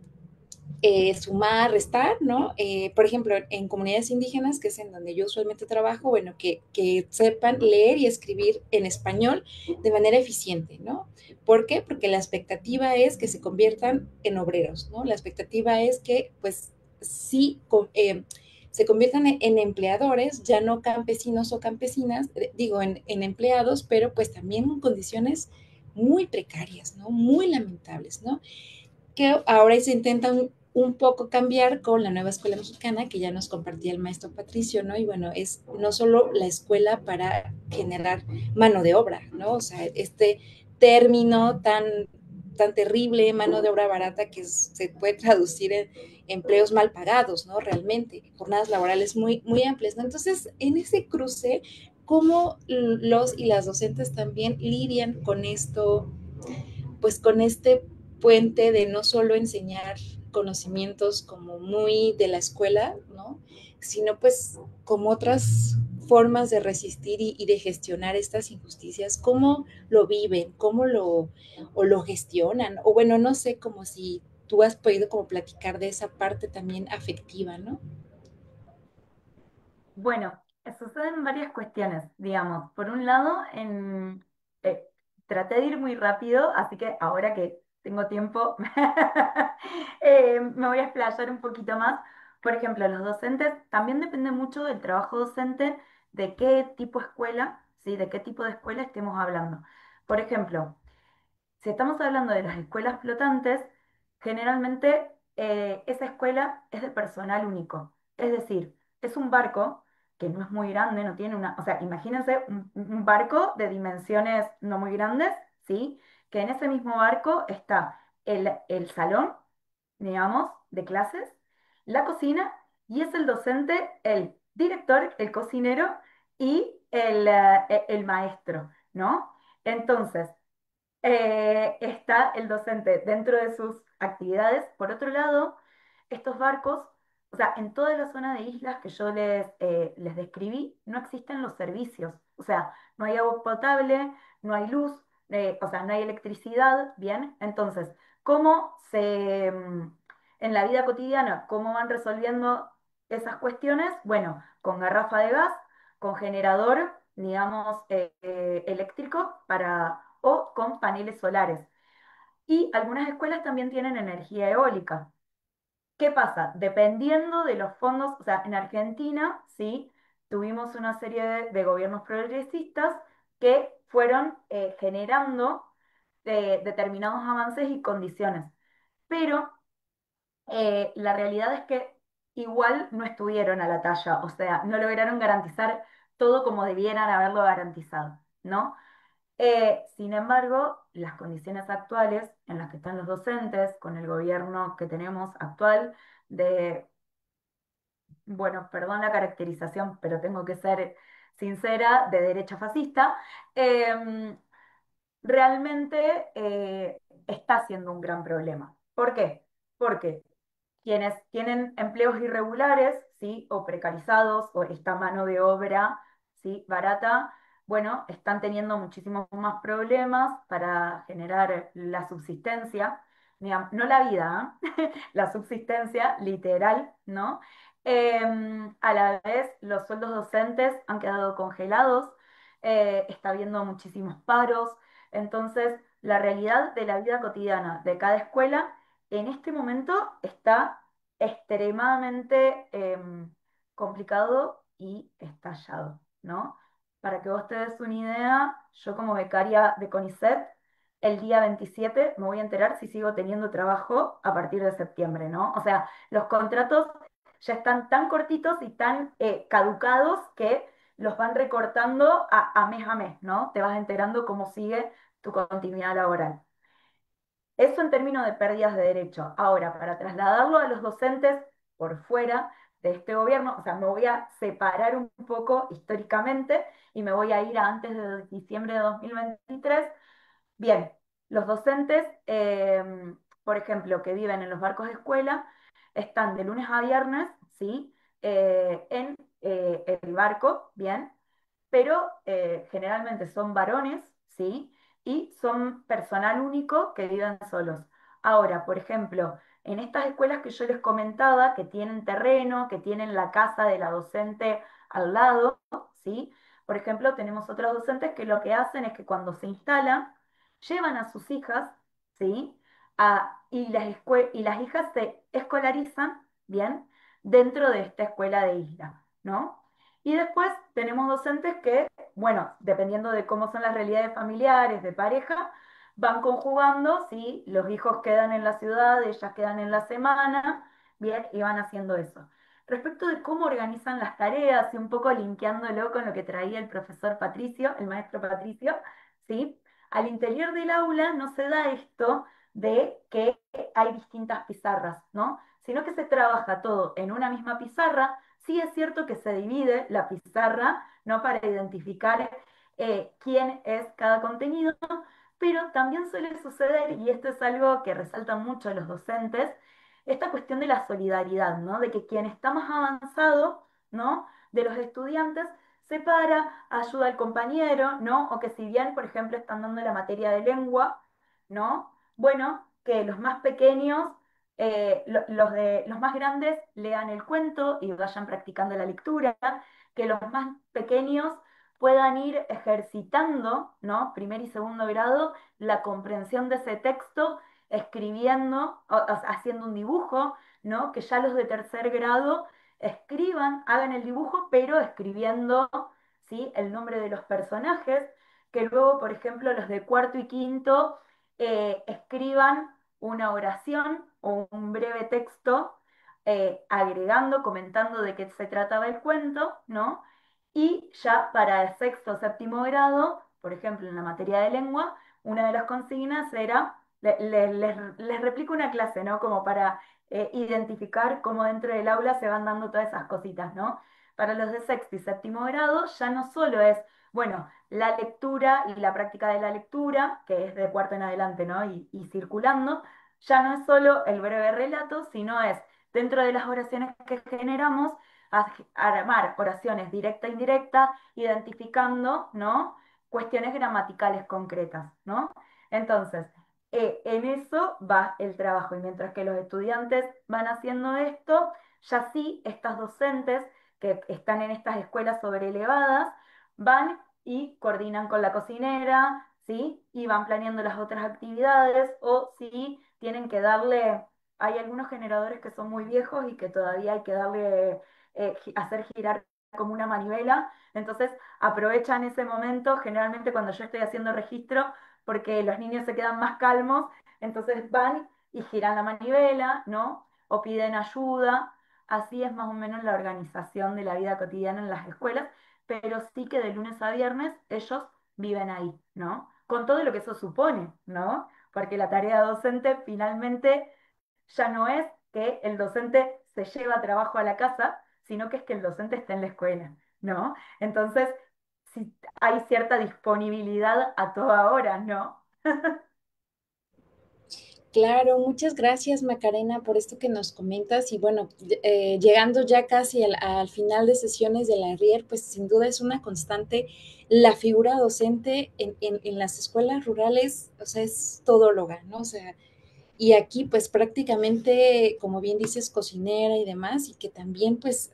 sumar, restar, ¿no? Por ejemplo, en comunidades indígenas, que es en donde yo usualmente trabajo, bueno, que sepan leer y escribir en español de manera eficiente, ¿no? ¿Por qué? Porque la expectativa es que se conviertan en obreros, ¿no? La expectativa es que, pues, sí, se conviertan en empleadores, ya no campesinos o campesinas, digo, en empleados, pero pues también en condiciones muy precarias, ¿no? Muy lamentables, ¿no? Que ahora se intenta un poco cambiar con la nueva escuela mexicana que ya nos compartía el maestro Patricio, ¿no? Y bueno, es no solo la escuela para generar mano de obra, ¿no? O sea, este término tan terrible, mano de obra barata, que se puede traducir en empleos mal pagados, ¿no? Realmente, jornadas laborales muy amplias, ¿no? Entonces, en ese cruce, ¿cómo los y las docentes también lidian con esto, pues con este puente de no solo enseñar conocimientos como muy de la escuela, ¿no? Sino pues como otras formas de resistir y de gestionar estas injusticias, cómo lo viven, o lo gestionan, o bueno, no sé, como si tú has podido como platicar de esa parte también afectiva, ¿no? Bueno, suceden varias cuestiones, digamos. Por un lado, eh, traté de ir muy rápido, así que ahora que tengo tiempo, me voy a explayar un poquito más. Por ejemplo, los docentes, también depende mucho del trabajo docente, de qué tipo de escuela, ¿sí? De qué tipo de escuela estemos hablando. Por ejemplo, si estamos hablando de las escuelas flotantes, generalmente esa escuela es de personal único. Es decir, es un barco que no es muy grande, no tiene una... O sea, imagínense un barco de dimensiones no muy grandes, ¿sí? Que en ese mismo barco está el salón, digamos, de clases, la cocina, y es el docente, el director, el cocinero y el maestro, ¿no? Entonces, está el docente dentro de sus actividades. Por otro lado, estos barcos, o sea, en toda la zona de islas que yo les describí, no existen los servicios. O sea, no hay agua potable, no hay luz, o sea, no hay electricidad, ¿bien? Entonces, en la vida cotidiana, cómo van resolviendo esas cuestiones? Bueno, con garrafa de gas, con generador, digamos, eléctrico o con paneles solares. Y algunas escuelas también tienen energía eólica. ¿Qué pasa? Dependiendo de los fondos, o sea, en Argentina, sí, tuvimos una serie de gobiernos progresistas que fueron generando determinados avances y condiciones. Pero la realidad es que igual no estuvieron a la talla, o sea, no lograron garantizar todo como debieran haberlo garantizado, ¿no? Sin embargo, las condiciones actuales en las que están los docentes, con el gobierno que tenemos actual, bueno, perdón la caracterización, pero tengo que ser sincera de derecha fascista, realmente está siendo un gran problema. ¿Por qué? Porque quienes tienen empleos irregulares, ¿sí? O precarizados, o esta mano de obra, ¿sí? Barata, bueno, están teniendo muchísimos más problemas para generar la subsistencia, digamos, no la vida, ¿eh? La subsistencia literal, ¿no? A la vez, los sueldos docentes han quedado congelados, está habiendo muchísimos paros, entonces la realidad de la vida cotidiana de cada escuela en este momento está extremadamente complicado y estallado, ¿no? Para que vos te des una idea, yo como becaria de CONICET, el día 27 me voy a enterar si sigo teniendo trabajo a partir de septiembre, ¿no? O sea, los contratos ya están tan cortitos y tan caducados que los van recortando a mes, ¿no? Te vas enterando cómo sigue tu continuidad laboral. Eso en términos de pérdidas de derecho. Ahora, para trasladarlo a los docentes por fuera de este gobierno, o sea, me voy a separar un poco históricamente y me voy a ir a antes de diciembre de 2023. Bien, los docentes, por ejemplo, que viven en los barcos de escuela, están de lunes a viernes, ¿sí? En el barco, bien, pero generalmente son varones, ¿sí? Y son personal único que viven solos. Ahora, por ejemplo, en estas escuelas que yo les comentaba, que tienen terreno, que tienen la casa de la docente al lado, ¿sí? Por ejemplo, tenemos otros docentes que lo que hacen es que cuando se instalan, llevan a sus hijas, ¿sí? Y las hijas se escolarizan, ¿bien? Dentro de esta escuela de isla, ¿no? Y después tenemos docentes que, bueno, dependiendo de cómo son las realidades familiares, de pareja, van conjugando, ¿sí? Los hijos quedan en la ciudad, ellas quedan en la semana, bien, y van haciendo eso. Respecto de cómo organizan las tareas y un poco linkeándolo con lo que traía el profesor Patricio, el maestro Patricio, ¿sí? Al interior del aula no se da esto de que hay distintas pizarras, ¿no? Sino que se trabaja todo en una misma pizarra. Sí es cierto que se divide la pizarra, ¿no? Para identificar quién es cada contenido, pero también suele suceder, y esto es algo que resaltan mucho los docentes, esta cuestión de la solidaridad, ¿no? De que quien está más avanzado, ¿no? De los estudiantes se para, ayuda al compañero, ¿no? O que si bien, por ejemplo, están dando la materia de lengua, ¿no? Bueno, que los más pequeños, los más grandes lean el cuento y vayan practicando la lectura, que los más pequeños puedan ir ejercitando, ¿no? Primer y segundo grado, la comprensión de ese texto, escribiendo, o sea, haciendo un dibujo, ¿no? Que ya los de tercer grado escriban, hagan el dibujo, pero escribiendo, ¿sí? El nombre de los personajes, que luego, por ejemplo, los de cuarto y quinto escriban una oración o un breve texto agregando, comentando de qué se trataba el cuento, ¿no? Y ya para el sexto o séptimo grado, por ejemplo, en la materia de lengua, una de las consignas era, les replico una clase, ¿no? Como para identificar cómo dentro del aula se van dando todas esas cositas, ¿no? Para los de sexto y séptimo grado ya no solo es, bueno, la lectura y la práctica de la lectura, que es de cuarto en adelante, ¿no? Y circulando, ya no es solo el breve relato, sino es dentro de las oraciones que generamos, armar oraciones directa e indirecta, identificando, ¿no? Cuestiones gramaticales concretas, ¿no? Entonces, en eso va el trabajo y mientras que los estudiantes van haciendo esto, ya sí, estas docentes que están en estas escuelas sobrelevadas van y coordinan con la cocinera, ¿sí? Y van planeando las otras actividades o si tienen que darle, hay algunos generadores que son muy viejos y que todavía hay que darle, hacer girar como una manivela, entonces aprovechan ese momento, generalmente cuando yo estoy haciendo registro, porque los niños se quedan más calmos, entonces van y giran la manivela, ¿no? O piden ayuda, así es más o menos la organización de la vida cotidiana en las escuelas, pero sí que de lunes a viernes ellos viven ahí, ¿no? Con todo lo que eso supone, ¿no? Porque la tarea docente finalmente ya no es que el docente se lleva trabajo a la casa, sino que es que el docente está en la escuela, ¿no? Entonces, si hay cierta disponibilidad a toda hora, ¿no? Claro, muchas gracias Macarena por esto que nos comentas y bueno, llegando ya casi al final de sesiones de la RIER, pues sin duda es una constante la figura docente en las escuelas rurales, o sea, es todóloga, ¿no? O sea, y aquí pues prácticamente, como bien dices, cocinera y demás, y que también pues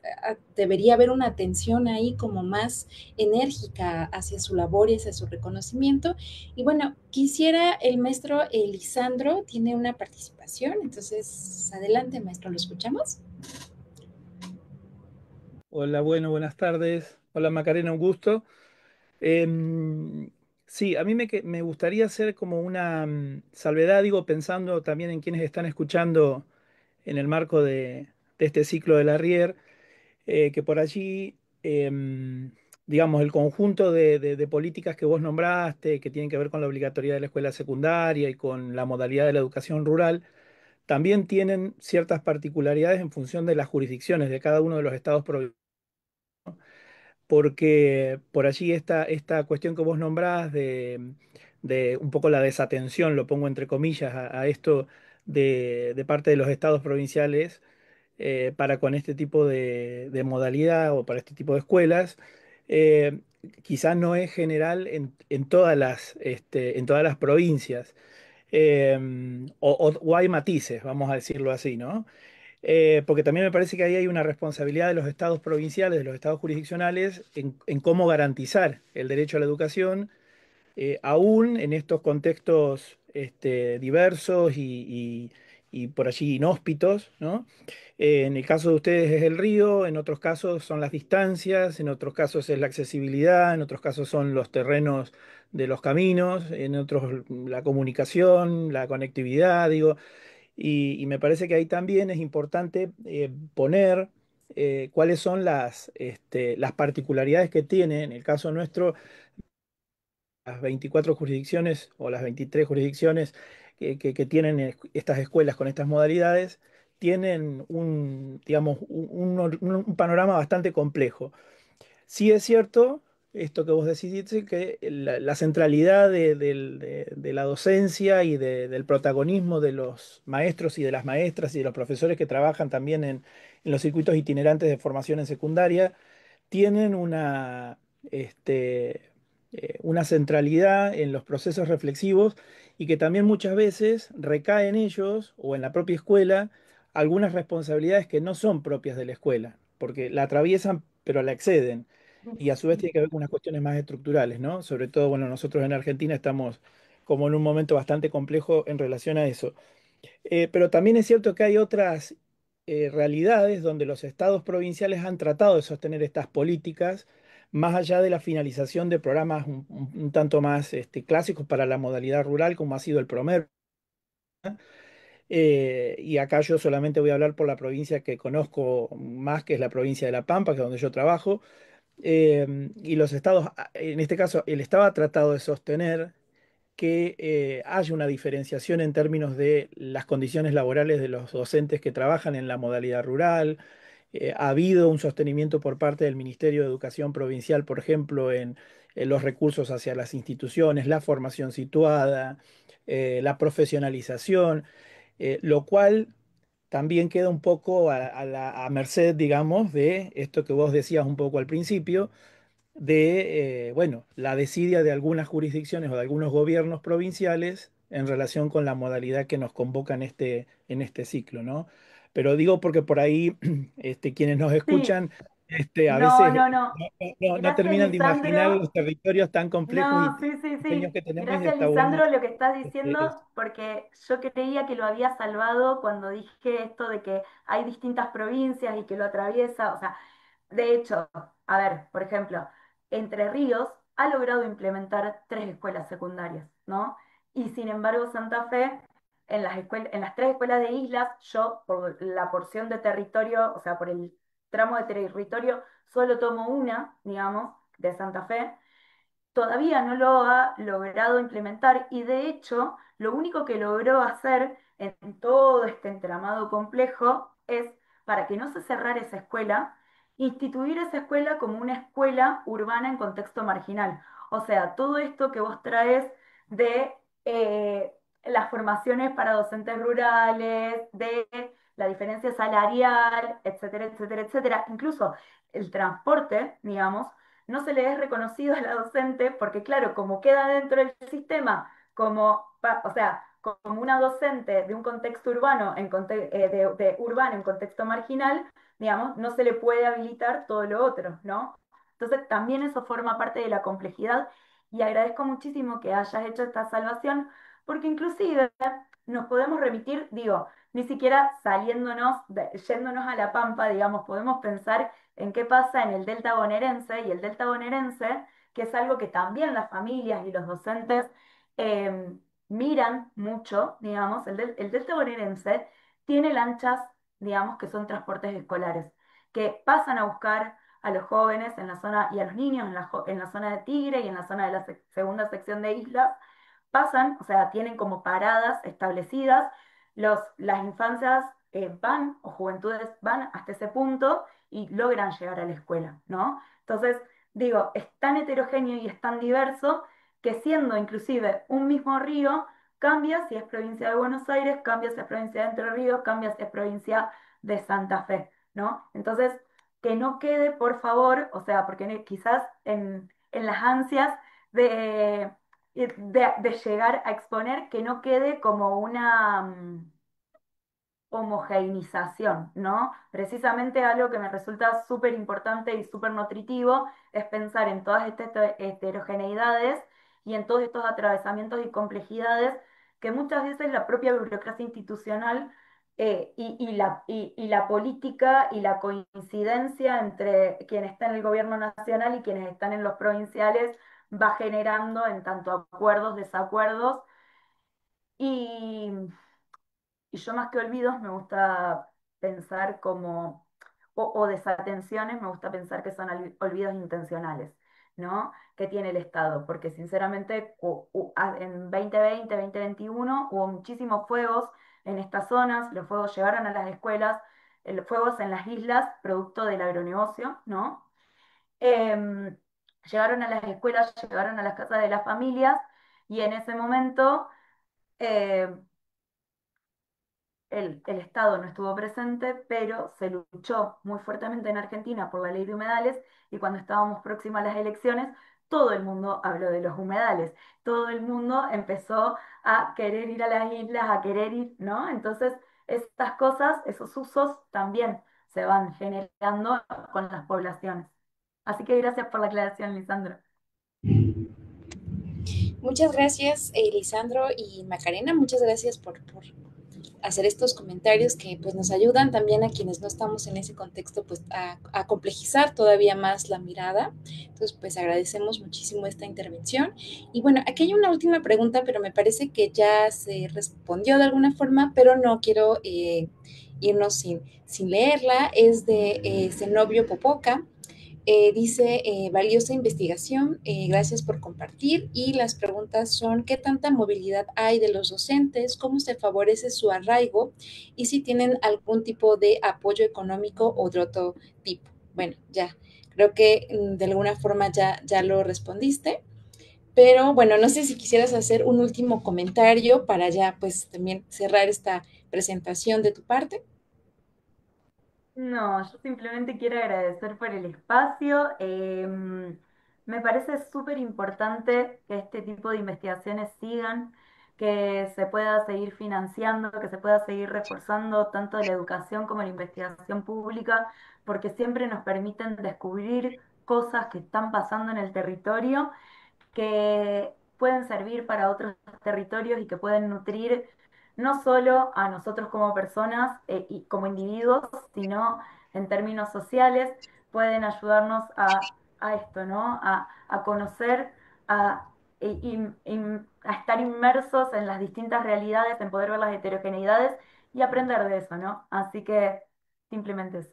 debería haber una atención ahí como más enérgica hacia su labor y hacia su reconocimiento. Y bueno, quisiera el maestro Elisandro, tiene una participación, entonces adelante maestro, ¿lo escuchamos? Hola, bueno, buenas tardes. Hola Macarena, un gusto. Em, sí, a mí me gustaría hacer como una salvedad, digo, pensando también en quienes están escuchando en el marco de este ciclo de la RIER, que por allí, digamos, el conjunto de políticas que vos nombraste, que tienen que ver con la obligatoriedad de la escuela secundaria y con la modalidad de la educación rural, también tienen ciertas particularidades en función de las jurisdicciones de cada uno de los estados provinciales, porque por allí esta cuestión que vos nombrás de un poco la desatención, lo pongo entre comillas, a esto de parte de los estados provinciales para con este tipo de modalidad o para este tipo de escuelas, eh, quizás no es general en todas las provincias. eh, o hay matices, vamos a decirlo así, ¿no? Porque también me parece que ahí hay una responsabilidad de los estados provinciales, de los estados jurisdiccionales, en cómo garantizar el derecho a la educación, aún en estos contextos diversos y por allí inhóspitos, ¿no? En el caso de ustedes es el río, en otros casos son las distancias, en otros casos es la accesibilidad, en otros casos son los terrenos de los caminos, en otros la comunicación, la conectividad, digo. Y me parece que ahí también es importante poner cuáles son las particularidades que tiene, en el caso nuestro, las 24 jurisdicciones o las 23 jurisdicciones que tienen estas escuelas con estas modalidades, tienen digamos, un panorama bastante complejo. Sí es cierto, esto que vos decís, Itzel, que la centralidad de la docencia y del protagonismo de los maestros y de las maestras y de los profesores que trabajan también en los circuitos itinerantes de formación en secundaria tienen una centralidad en los procesos reflexivos y que también muchas veces recae en ellos o en la propia escuela algunas responsabilidades que no son propias de la escuela, porque la atraviesan pero la exceden. Y a su vez tiene que ver con unas cuestiones más estructurales, ¿no? Sobre todo, bueno, nosotros en Argentina estamos como en un momento bastante complejo en relación a eso. Pero también es cierto que hay otras realidades donde los estados provinciales han tratado de sostener estas políticas, más allá de la finalización de programas un tanto más clásicos para la modalidad rural, como ha sido el PROMER. Y acá yo solamente voy a hablar por la provincia que conozco más, que es la provincia de La Pampa, que es donde yo trabajo. Y los estados, en este caso, el Estado ha tratado de sostener que haya una diferenciación en términos de las condiciones laborales de los docentes que trabajan en la modalidad rural. Ha habido un sostenimiento por parte del Ministerio de Educación Provincial, por ejemplo, en los recursos hacia las instituciones, la formación situada, la profesionalización, lo cual también queda un poco a merced, digamos, de esto que vos decías un poco al principio bueno, la desidia de algunas jurisdicciones o de algunos gobiernos provinciales en relación con la modalidad que nos convoca en este ciclo, ¿no? Pero digo porque por ahí quienes nos Sí, escuchan a no, veces no, no. no Gracias, terminan de imaginar Lisandro. los territorios tan complejos y No, sí, sí, pequeños sí. que tenemos y Gracias, está bueno Lisandro, lo que estás eso. diciendo, porque yo creía que lo había salvado cuando dije esto de que hay distintas provincias y que lo atraviesa. O sea, de hecho, a ver, por ejemplo, Entre Ríos ha logrado implementar 3 escuelas secundarias, ¿no? Y sin embargo, Santa Fe, en las 3 escuelas de islas, yo por la porción de territorio, o sea, por el tramo de territorio, solo tomo una, digamos, de Santa Fe todavía no lo ha logrado implementar y de hecho lo único que logró hacer en todo este entramado complejo es, para que no se cerrara esa escuela, instituir esa escuela como una escuela urbana en contexto marginal. O sea, todo esto que vos traes de las formaciones para docentes rurales, de la diferencia salarial, etcétera, etcétera, etcétera. Incluso el transporte, digamos, no se le es reconocido a la docente porque, claro, como queda dentro del sistema, o sea, como una docente de un contexto urbano de urbano en contexto marginal, digamos, no se le puede habilitar todo lo otro, ¿no? Entonces, también eso forma parte de la complejidad y agradezco muchísimo que hayas hecho esta salvación, porque inclusive nos podemos remitir, digo, ni siquiera yéndonos a la Pampa, digamos, podemos pensar en qué pasa en el Delta bonaerense, y el Delta bonaerense, que es algo que también las familias y los docentes eh, miran mucho, digamos, el Delta bonaerense tiene lanchas, digamos, que son transportes escolares, que pasan a buscar a los jóvenes en la zona y a los niños en la zona de Tigre y en la zona de la segunda sección de islas, pasan, o sea, tienen como paradas establecidas, las infancias van o juventudes van hasta ese punto y logran llegar a la escuela, ¿no? Entonces, digo, es tan heterogéneo y es tan diverso que siendo inclusive un mismo río, cambia si es provincia de Buenos Aires, cambia si es provincia de Entre Ríos, cambia si es provincia de Santa Fe, ¿no? Entonces, que no quede, por favor, o sea, porque quizás en las ansias de llegar a exponer, que no quede como una homogeneización, ¿no? Precisamente algo que me resulta súper importante y súper nutritivo es pensar en todas estas heterogeneidades y en todos estos atravesamientos y complejidades que muchas veces la propia burocracia institucional y la política y la coincidencia entre quien está en el gobierno nacional y quienes están en los provinciales va generando en tanto acuerdos, desacuerdos y y yo más que olvidos me gusta pensar como, o desatenciones, me gusta pensar que son olvidos intencionales, ¿no? Que tiene el Estado, porque sinceramente en 2020, 2021 hubo muchísimos fuegos en estas zonas, los fuegos llegaron a las escuelas, los fuegos en las islas, producto del agronegocio, ¿no? Em, Llegaron a las escuelas, llegaron a las casas de las familias y en ese momento em, el Estado no estuvo presente, pero se luchó muy fuertemente en Argentina por la ley de humedales y cuando estábamos próximos a las elecciones, todo el mundo habló de los humedales, todo el mundo empezó a querer ir a las islas, a querer ir, ¿no? Entonces, estas cosas, esos usos también se van generando con las poblaciones. Así que gracias por la aclaración, Lisandro. Muchas gracias, Lisandro y Macarena. Muchas gracias por hacer estos comentarios que pues nos ayudan también a quienes no estamos en ese contexto pues a complejizar todavía más la mirada. Entonces pues agradecemos muchísimo esta intervención. Y bueno, aquí hay una última pregunta, pero me parece que ya se respondió de alguna forma, pero no quiero irnos sin leerla. Es de Zenobio Popoca. Dice, valiosa investigación, gracias por compartir. Y las preguntas son, ¿qué tanta movilidad hay de los docentes? ¿Cómo se favorece su arraigo? Y si tienen algún tipo de apoyo económico o de otro tipo. Bueno, ya, creo que de alguna forma ya lo respondiste. Pero bueno, no sé si quisieras hacer un último comentario para ya pues también cerrar esta presentación de tu parte. No, yo simplemente quiero agradecer por el espacio. Me parece súper importante que este tipo de investigaciones sigan, que se pueda seguir financiando, que se pueda seguir reforzando tanto la educación como la investigación pública, porque siempre nos permiten descubrir cosas que están pasando en el territorio que pueden servir para otros territorios y que pueden nutrir no solo a nosotros como personas y como individuos, sino en términos sociales, pueden ayudarnos a esto, ¿no? A conocer, a, a estar inmersos en las distintas realidades, en poder ver las heterogeneidades y aprender de eso, ¿no? Así que simplemente eso.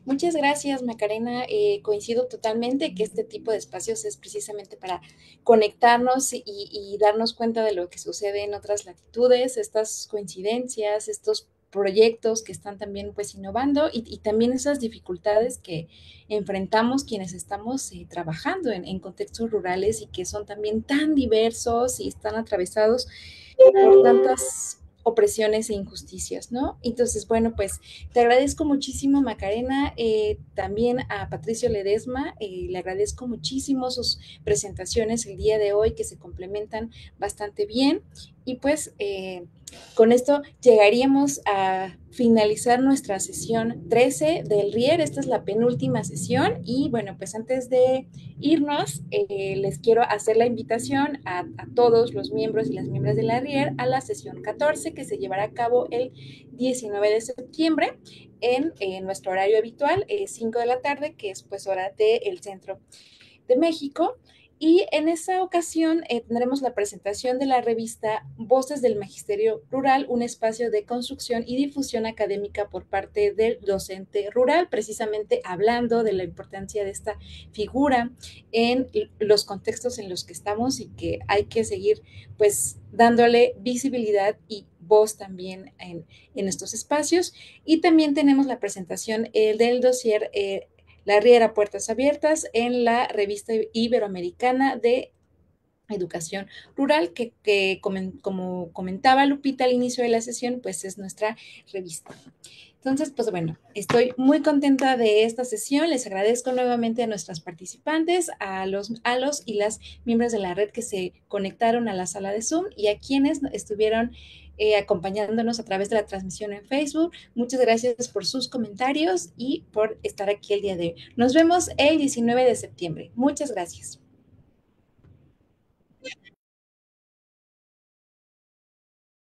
Muchas gracias, Macarena. Coincido totalmente que este tipo de espacios es precisamente para conectarnos y darnos cuenta de lo que sucede en otras latitudes, estas coincidencias, estos proyectos que están también pues innovando y también esas dificultades que enfrentamos quienes estamos trabajando en contextos rurales y que son también tan diversos y están atravesados por tantas opresiones e injusticias, ¿no? Entonces, bueno, pues te agradezco muchísimo, Macarena, también a Patricio Ledesma, le agradezco muchísimo sus presentaciones el día de hoy que se complementan bastante bien y pues con esto llegaríamos a finalizar nuestra sesión 13 del RIER. Esta es la penúltima sesión y bueno, pues antes de irnos, les quiero hacer la invitación a todos los miembros y las miembros de la RIER a la sesión 14 que se llevará a cabo el 19 de septiembre en nuestro horario habitual, 5 de la tarde, que es pues hora del centro de México. Y en esa ocasión tendremos la presentación de la revista Voces del Magisterio Rural, un espacio de construcción y difusión académica por parte del docente rural, precisamente hablando de la importancia de esta figura en los contextos en los que estamos y que hay que seguir pues dándole visibilidad y voz también en estos espacios. Y también tenemos la presentación del dossier La Riera Puertas Abiertas en la revista iberoamericana de educación rural, como comentaba Lupita al inicio de la sesión, pues es nuestra revista. Entonces, pues bueno, estoy muy contenta de esta sesión. Les agradezco nuevamente a nuestras participantes, a los y las miembros de la red que se conectaron a la sala de Zoom y a quienes estuvieron acompañándonos a través de la transmisión en Facebook. Muchas gracias por sus comentarios y por estar aquí el día de hoy. Nos vemos el 19 de septiembre. Muchas gracias.